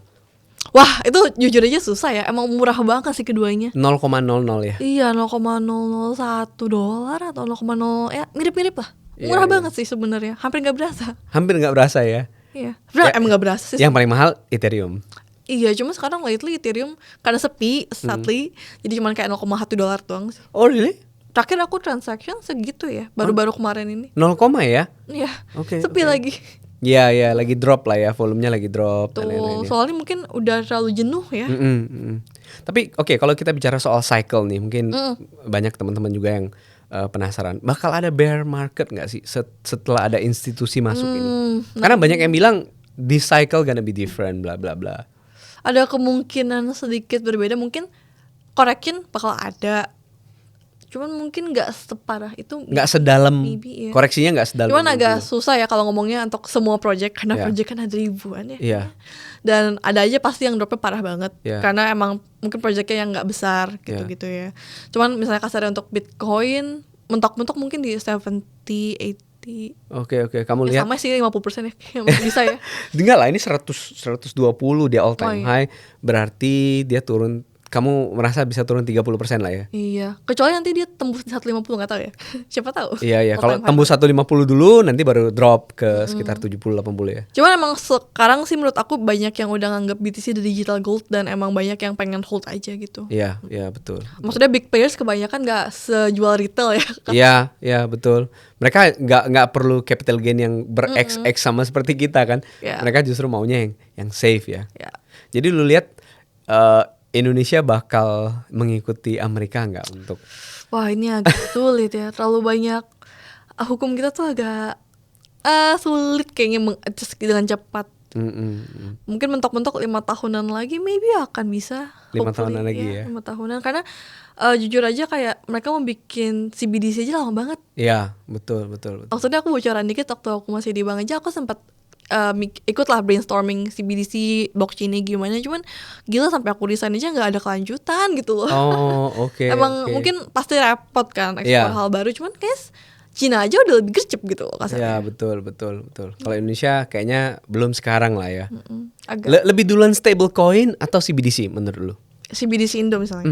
Wah, itu jujur aja susah ya. Emang murah banget sih keduanya. 0,00 ya. Iya, 0,001 dolar atau 0,0 ya mirip-mirip lah. Iya, Murah iya. banget sih sebenarnya. Hampir nggak berasa. Hampir nggak berasa ya. Iya. Sebenarnya Ya, emang nggak berasa sih. Yang paling mahal Ethereum. Iya, cuma sekarang lately Ethereum karena sepi, sadly, jadi cuma kayak 0,1 dolar doang sih. Oh really? Terakhir aku transaction segitu ya, baru-baru kemarin ini. 0, ya? Iya. Oke, Sepi oke. lagi. Ya, lagi drop lah ya, volumenya lagi drop dan Tuh, lain-lain. Ya. soalnya mungkin udah terlalu jenuh ya. Tapi oke, kalau kita bicara soal cycle nih, mungkin banyak teman-teman juga yang penasaran. Bakal ada bear market nggak sih setelah ada institusi masuk ini? Karena banyak yang bilang this cycle gonna be different, bla bla bla. Ada kemungkinan sedikit berbeda, mungkin correction bakal ada. Cuman mungkin nggak separah itu. Nggak sedalam, Maybe, ya. koreksinya nggak sedalam. Cuman itu. agak susah ya kalau ngomongnya untuk semua project, karena Iya. project kan ada ribuan ya. Iya. Dan ada aja pasti yang dropnya parah banget. Iya. Karena emang mungkin projectnya yang nggak besar gitu-gitu ya. Cuman misalnya kasarnya untuk Bitcoin, mentok-mentok mungkin di 70, 80. Oke, kamu Ya lihat. sama sih 50% ya. Emang bisa ya. Enggak lah, ini 120 dia all time Oh, iya. high. Berarti dia turun, kamu merasa bisa turun 30% lah ya. Iya. Kecuali nanti dia tembus di 150, nggak tahu ya. Siapa tahu. Iya, All kalau time high. tembus 150 dulu nanti baru drop ke sekitar 70-80 ya. Cuman emang sekarang sih menurut aku banyak yang udah nganggap BTC the digital gold dan emang banyak yang pengen hold aja gitu. Iya, betul. Maksudnya big players kebanyakan nggak sejual retail ya. Iya, betul. Mereka nggak perlu capital gain yang ber-XX sama seperti kita kan. Iya. Mereka justru maunya yang safe ya. Ya. Jadi lu lihat Indonesia bakal mengikuti Amerika nggak untuk Wah, ini agak sulit ya. Terlalu banyak hukum kita tuh agak sulit kayaknya mengadjust dengan cepat. Mungkin mentok-mentok 5 tahunan lagi maybe akan bisa. 5 Hopefully, tahunan lagi ya. 5 tahunan karena jujur aja kayak mereka mau bikin CBDC aja lama banget. Iya, betul. Maksudnya aku bocoran dikit, waktu aku masih di bank aja aku sempat ikutlah brainstorming CBDC blockchainnya gimana, cuman gila sampai aku desain aja nggak ada kelanjutan gitu loh. Oh, oke. Emang oke. mungkin pasti repot kan ekspor Iya. hal baru, cuman guys Cina aja udah lebih gercep gitu loh Ya, kasarnya. betul. Kalau Indonesia kayaknya belum sekarang lah ya. Agak Lebih duluan stablecoin atau CBDC menurut lu? CBDC Indo misalnya.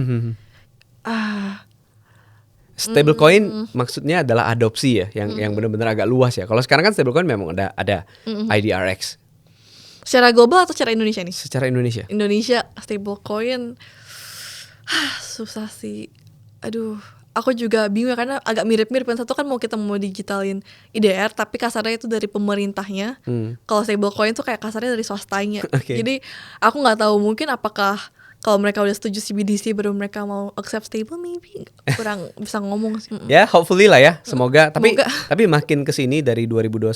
Stablecoin maksudnya adalah adopsi ya, yang benar-benar agak luas ya. Kalau sekarang kan stablecoin memang ada IDRX Secara global atau secara Indonesia nih? secara Indonesia. Indonesia stablecoin susah sih. Aduh, aku juga bingung ya, karena agak mirip-mirip. Yang satu kan kita mau digitalin IDR, tapi kasarnya itu dari pemerintahnya. Kalau stablecoin tuh kayak kasarnya dari swastanya. Oke. Jadi aku nggak tahu, mungkin apakah kalau mereka udah setuju CBDC baru mereka mau accept stable, maybe kurang bisa ngomong sih. Ya, hopefully lah ya. Semoga. Semoga. Tapi makin kesini dari 2021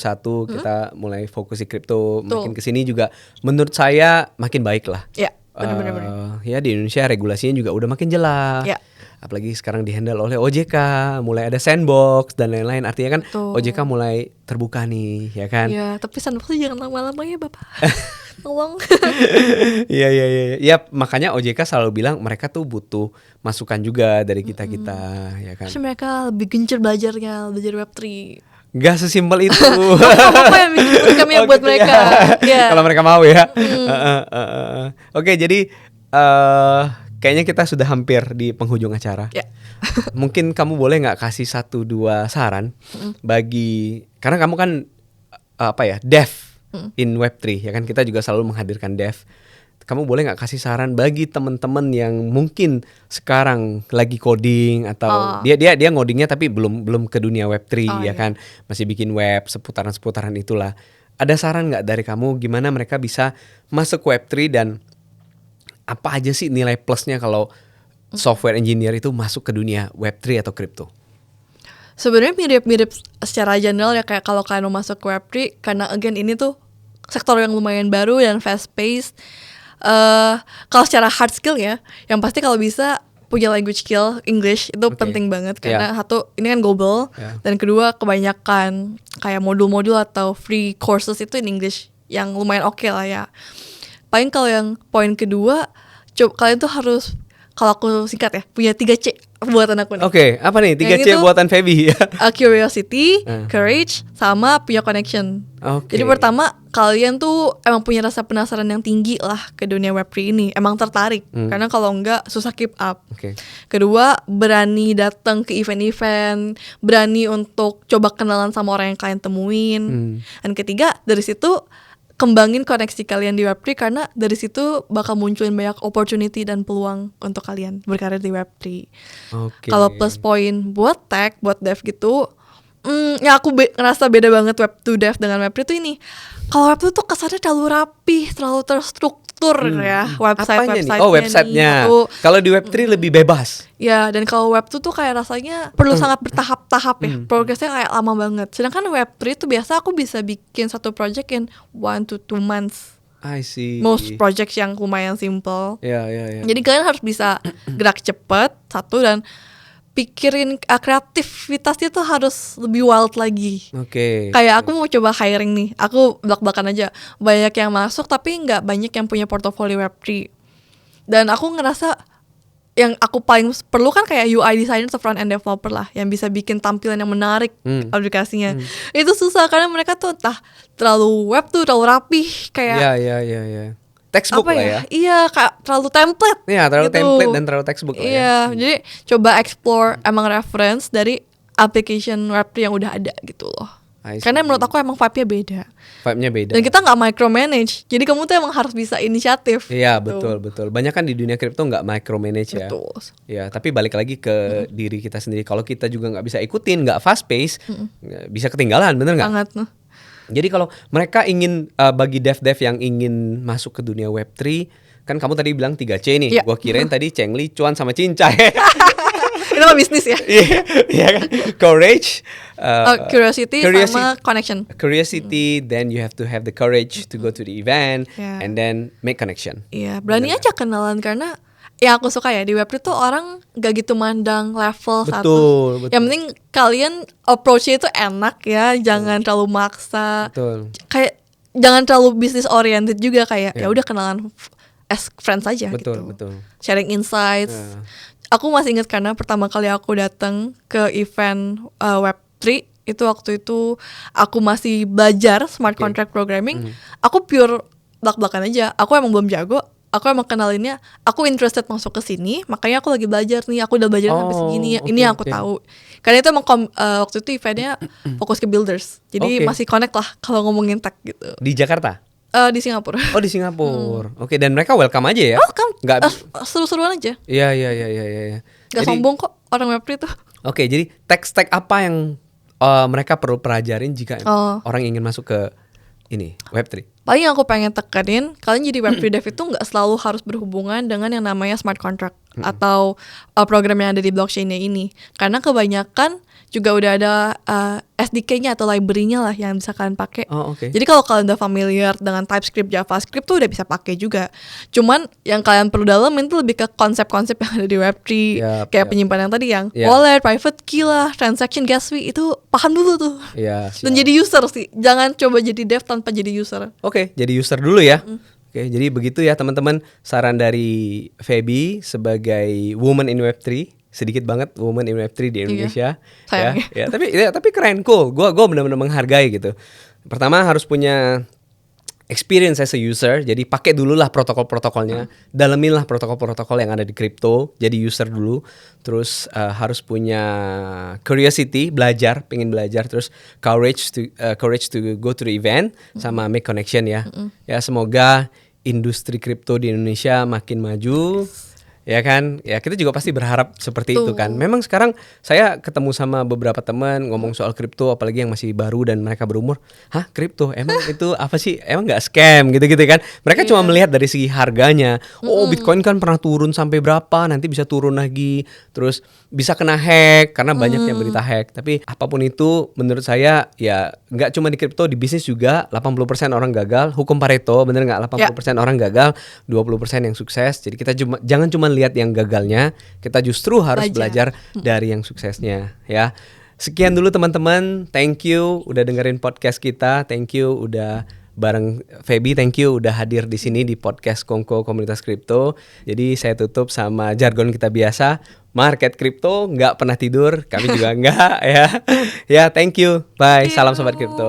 kita mulai fokus di kripto. Makin kesini juga menurut saya makin baik lah. Ya, benar-benar. Ya di Indonesia regulasinya juga udah makin jelas. Ya. apalagi sekarang dihandle oleh OJK, mulai ada sandbox dan lain-lain. Artinya kan Betul. OJK mulai terbuka nih, ya kan? Iya, tapi sandboxnya jangan lama-lama ya Bapak. Tolong. Iya iya iya. Ya makanya OJK selalu bilang mereka tuh butuh masukan juga dari kita-kita, ya kan? Terus mereka lebih gencar belajar Web3. Gak sesimpel itu. Apa yang bikin kami Oh, buat gitu mereka. ya. Iya. Kalau mereka mau ya. Oke, jadi kayaknya kita sudah hampir di penghujung acara. Ya. Mungkin kamu boleh nggak kasih 1-2 saran bagi, karena kamu kan dev in Web3 ya kan, kita juga selalu menghadirkan dev. Kamu boleh nggak kasih saran bagi teman-teman yang mungkin sekarang lagi coding atau dia ngodingnya tapi belum ke dunia Web3 ya kan, masih bikin web seputaran itulah. Ada saran nggak dari kamu gimana mereka bisa masuk Web3 dan apa aja sih nilai plusnya kalau software engineer itu masuk ke dunia Web3 atau kripto? Sebenarnya mirip-mirip secara general ya, kayak kalau kalian mau masuk ke Web3, karena again ini tuh sektor yang lumayan baru dan fast paced. Kalau secara hard skill ya, yang pasti kalau bisa punya language skill English itu penting banget, karena satu ini kan global, dan kedua kebanyakan kayak modul-modul atau free courses itu in English yang lumayan oke lah ya. Paling kalau yang poin kedua, kalian tuh harus, kalau aku singkat ya, punya 3C buatan aku nih. Oke, apa nih 3C buatan Feby? Curiosity, courage, sama punya connection. Jadi pertama, kalian tuh emang punya rasa penasaran yang tinggi lah ke dunia Web3 ini. Emang tertarik, karena kalau enggak susah keep up. Kedua, berani datang ke event-event, berani untuk coba kenalan sama orang yang kalian temuin. Dan ketiga, dari situ kembangin koneksi kalian di Web3, karena dari situ bakal munculin banyak opportunity dan peluang untuk kalian berkarir di Web3. Kalau plus point buat tech, buat dev gitu, ya aku ngerasa beda banget Web2 dev dengan Web3 tuh ini. Kalau Web2 tuh kesannya terlalu rapi, terlalu terstruktur ya website-nya. Websitenya. Kalau di Web3 lebih bebas. Ya, dan kalau Web2 tuh kayak rasanya perlu sangat bertahap-tahap ya. Progresnya kayak lama banget. Sedangkan Web3 tuh biasa aku bisa bikin satu project in 1 to 2 months. I see. Most projects yang lumayan simple. Ya. Jadi kalian harus bisa gerak cepet, satu, dan pikirin kreativitasnya tuh harus lebih wild lagi. Kayak aku mau coba hiring nih, aku belak-belakan aja. Banyak yang masuk tapi nggak banyak yang punya portofolio Web3. Dan aku ngerasa yang aku paling perlu kan kayak UI designer atau front end developer lah, yang bisa bikin tampilan yang menarik aplikasinya. Itu susah karena mereka tuh entah terlalu web tuh terlalu rapih kayak. Iya. Textbook apa lah ya. Iya, kayak terlalu template. Iya, terlalu gitu. template dan terlalu textbook lah ya. Iya, jadi coba explore emang reference dari application Web3 yang udah ada gitu loh. Karena menurut aku emang vibe-nya beda. Vibe-nya beda. Dan kita nggak micromanage. Jadi kamu tuh emang harus bisa inisiatif. Iya, gitu. betul. Banyak kan di dunia kripto nggak micromanage ya. Betul. Ya, tapi balik lagi ke diri kita sendiri. Kalau kita juga nggak bisa ikutin, nggak fast pace, bisa ketinggalan, bener nggak? Sangat. Jadi kalau mereka ingin bagi dev-dev yang ingin masuk ke dunia Web3, kan kamu tadi bilang 3C nih. Gua kirain tadi Cengli, Cuan sama Cincai. Itu mah bisnis ya. Iya kan? Courage, curiosity sama connection. Curiosity, then you have to have the courage to go to the event and then make connection. Iya, berani aja kenalan, karena yang aku suka ya di Web3 tuh orang gak gitu mandang level satu. Yang penting kalian approach-nya itu enak ya, jangan terlalu maksa. Kayak jangan terlalu business oriented juga, kayak ya udah kenalan as friends aja gitu. Sharing insights. Aku masih ingat karena pertama kali aku datang ke event Web3 itu, waktu itu aku masih belajar smart contract programming. Aku pure belak-belakan aja. Aku emang belum jago. Aku emang kenalinnya, aku interested masuk ke sini, makanya aku lagi belajar nih. Aku udah belajar sampai segini. Ini yang aku tahu. Karena itu emang waktu itu eventnya fokus ke builders. Jadi masih connect lah kalau ngomongin tech gitu. Di Jakarta? Di Singapura. Oh, di Singapura. Oke, dan mereka welcome aja ya? Welcome. Seru-seruan aja. Iya. Gak sombong kok orang Web3 tuh. Oke, jadi tech apa yang mereka perlu pelajarin jika orang ingin masuk ke ini Web3? Paling yang aku pengen tekanin, kalian jadi Web3 dev itu nggak selalu harus berhubungan dengan yang namanya smart contract atau program yang ada di blockchainnya ini. Karena kebanyakan juga udah ada SDK-nya atau library-nya lah yang bisa kalian pakai. Oh, oke. Jadi kalau kalian udah familiar dengan TypeScript, JavaScript tuh udah bisa pakai juga. Cuman yang kalian perlu dalamin tuh lebih ke konsep-konsep yang ada di Web3, kayak penyimpanan yang tadi yang wallet, private key lah, transaction gas fee, itu paham dulu tuh. Dan jadi user sih, jangan coba jadi dev tanpa jadi user. Oke, jadi user dulu ya. Oke, jadi begitu ya teman-teman, saran dari Feby sebagai woman in Web3. Sedikit banget woman in Web3 di Indonesia. Tapi keren, cool. Gua benar-benar menghargai gitu. Pertama harus punya experience as a user, jadi pakai dulu lah protokol-protokolnya, dalamin lah protokol-protokol yang ada di kripto, jadi user dulu. Terus harus punya curiosity, pengen belajar, terus courage to go to the event, sama make connection ya. Ya semoga industri kripto di Indonesia makin maju. Ya kan, ya kita juga pasti berharap seperti itu kan. Memang sekarang saya ketemu sama beberapa teman ngomong soal kripto, apalagi yang masih baru dan mereka berumur, hah kripto emang itu apa sih, emang nggak scam gitu-gitu kan. Mereka cuma melihat dari segi harganya, oh Bitcoin kan pernah turun sampai berapa, nanti bisa turun lagi, terus bisa kena hack karena banyaknya berita hack. Tapi apapun itu menurut saya ya nggak cuma di kripto, di bisnis juga 80% orang gagal. Hukum Pareto bener nggak, 80% orang gagal, 20% yang sukses. Jadi kita jangan cuma lihat yang gagalnya, kita justru harus belajar dari yang suksesnya ya. Sekian dulu teman-teman, thank you udah dengerin podcast kita, thank you udah bareng Feby, thank you udah hadir di sini di podcast Kongko Komunitas Kripto. Jadi saya tutup sama jargon kita biasa, market kripto nggak pernah tidur, kami juga nggak ya. Ya, thank you, bye, salam sobat kripto.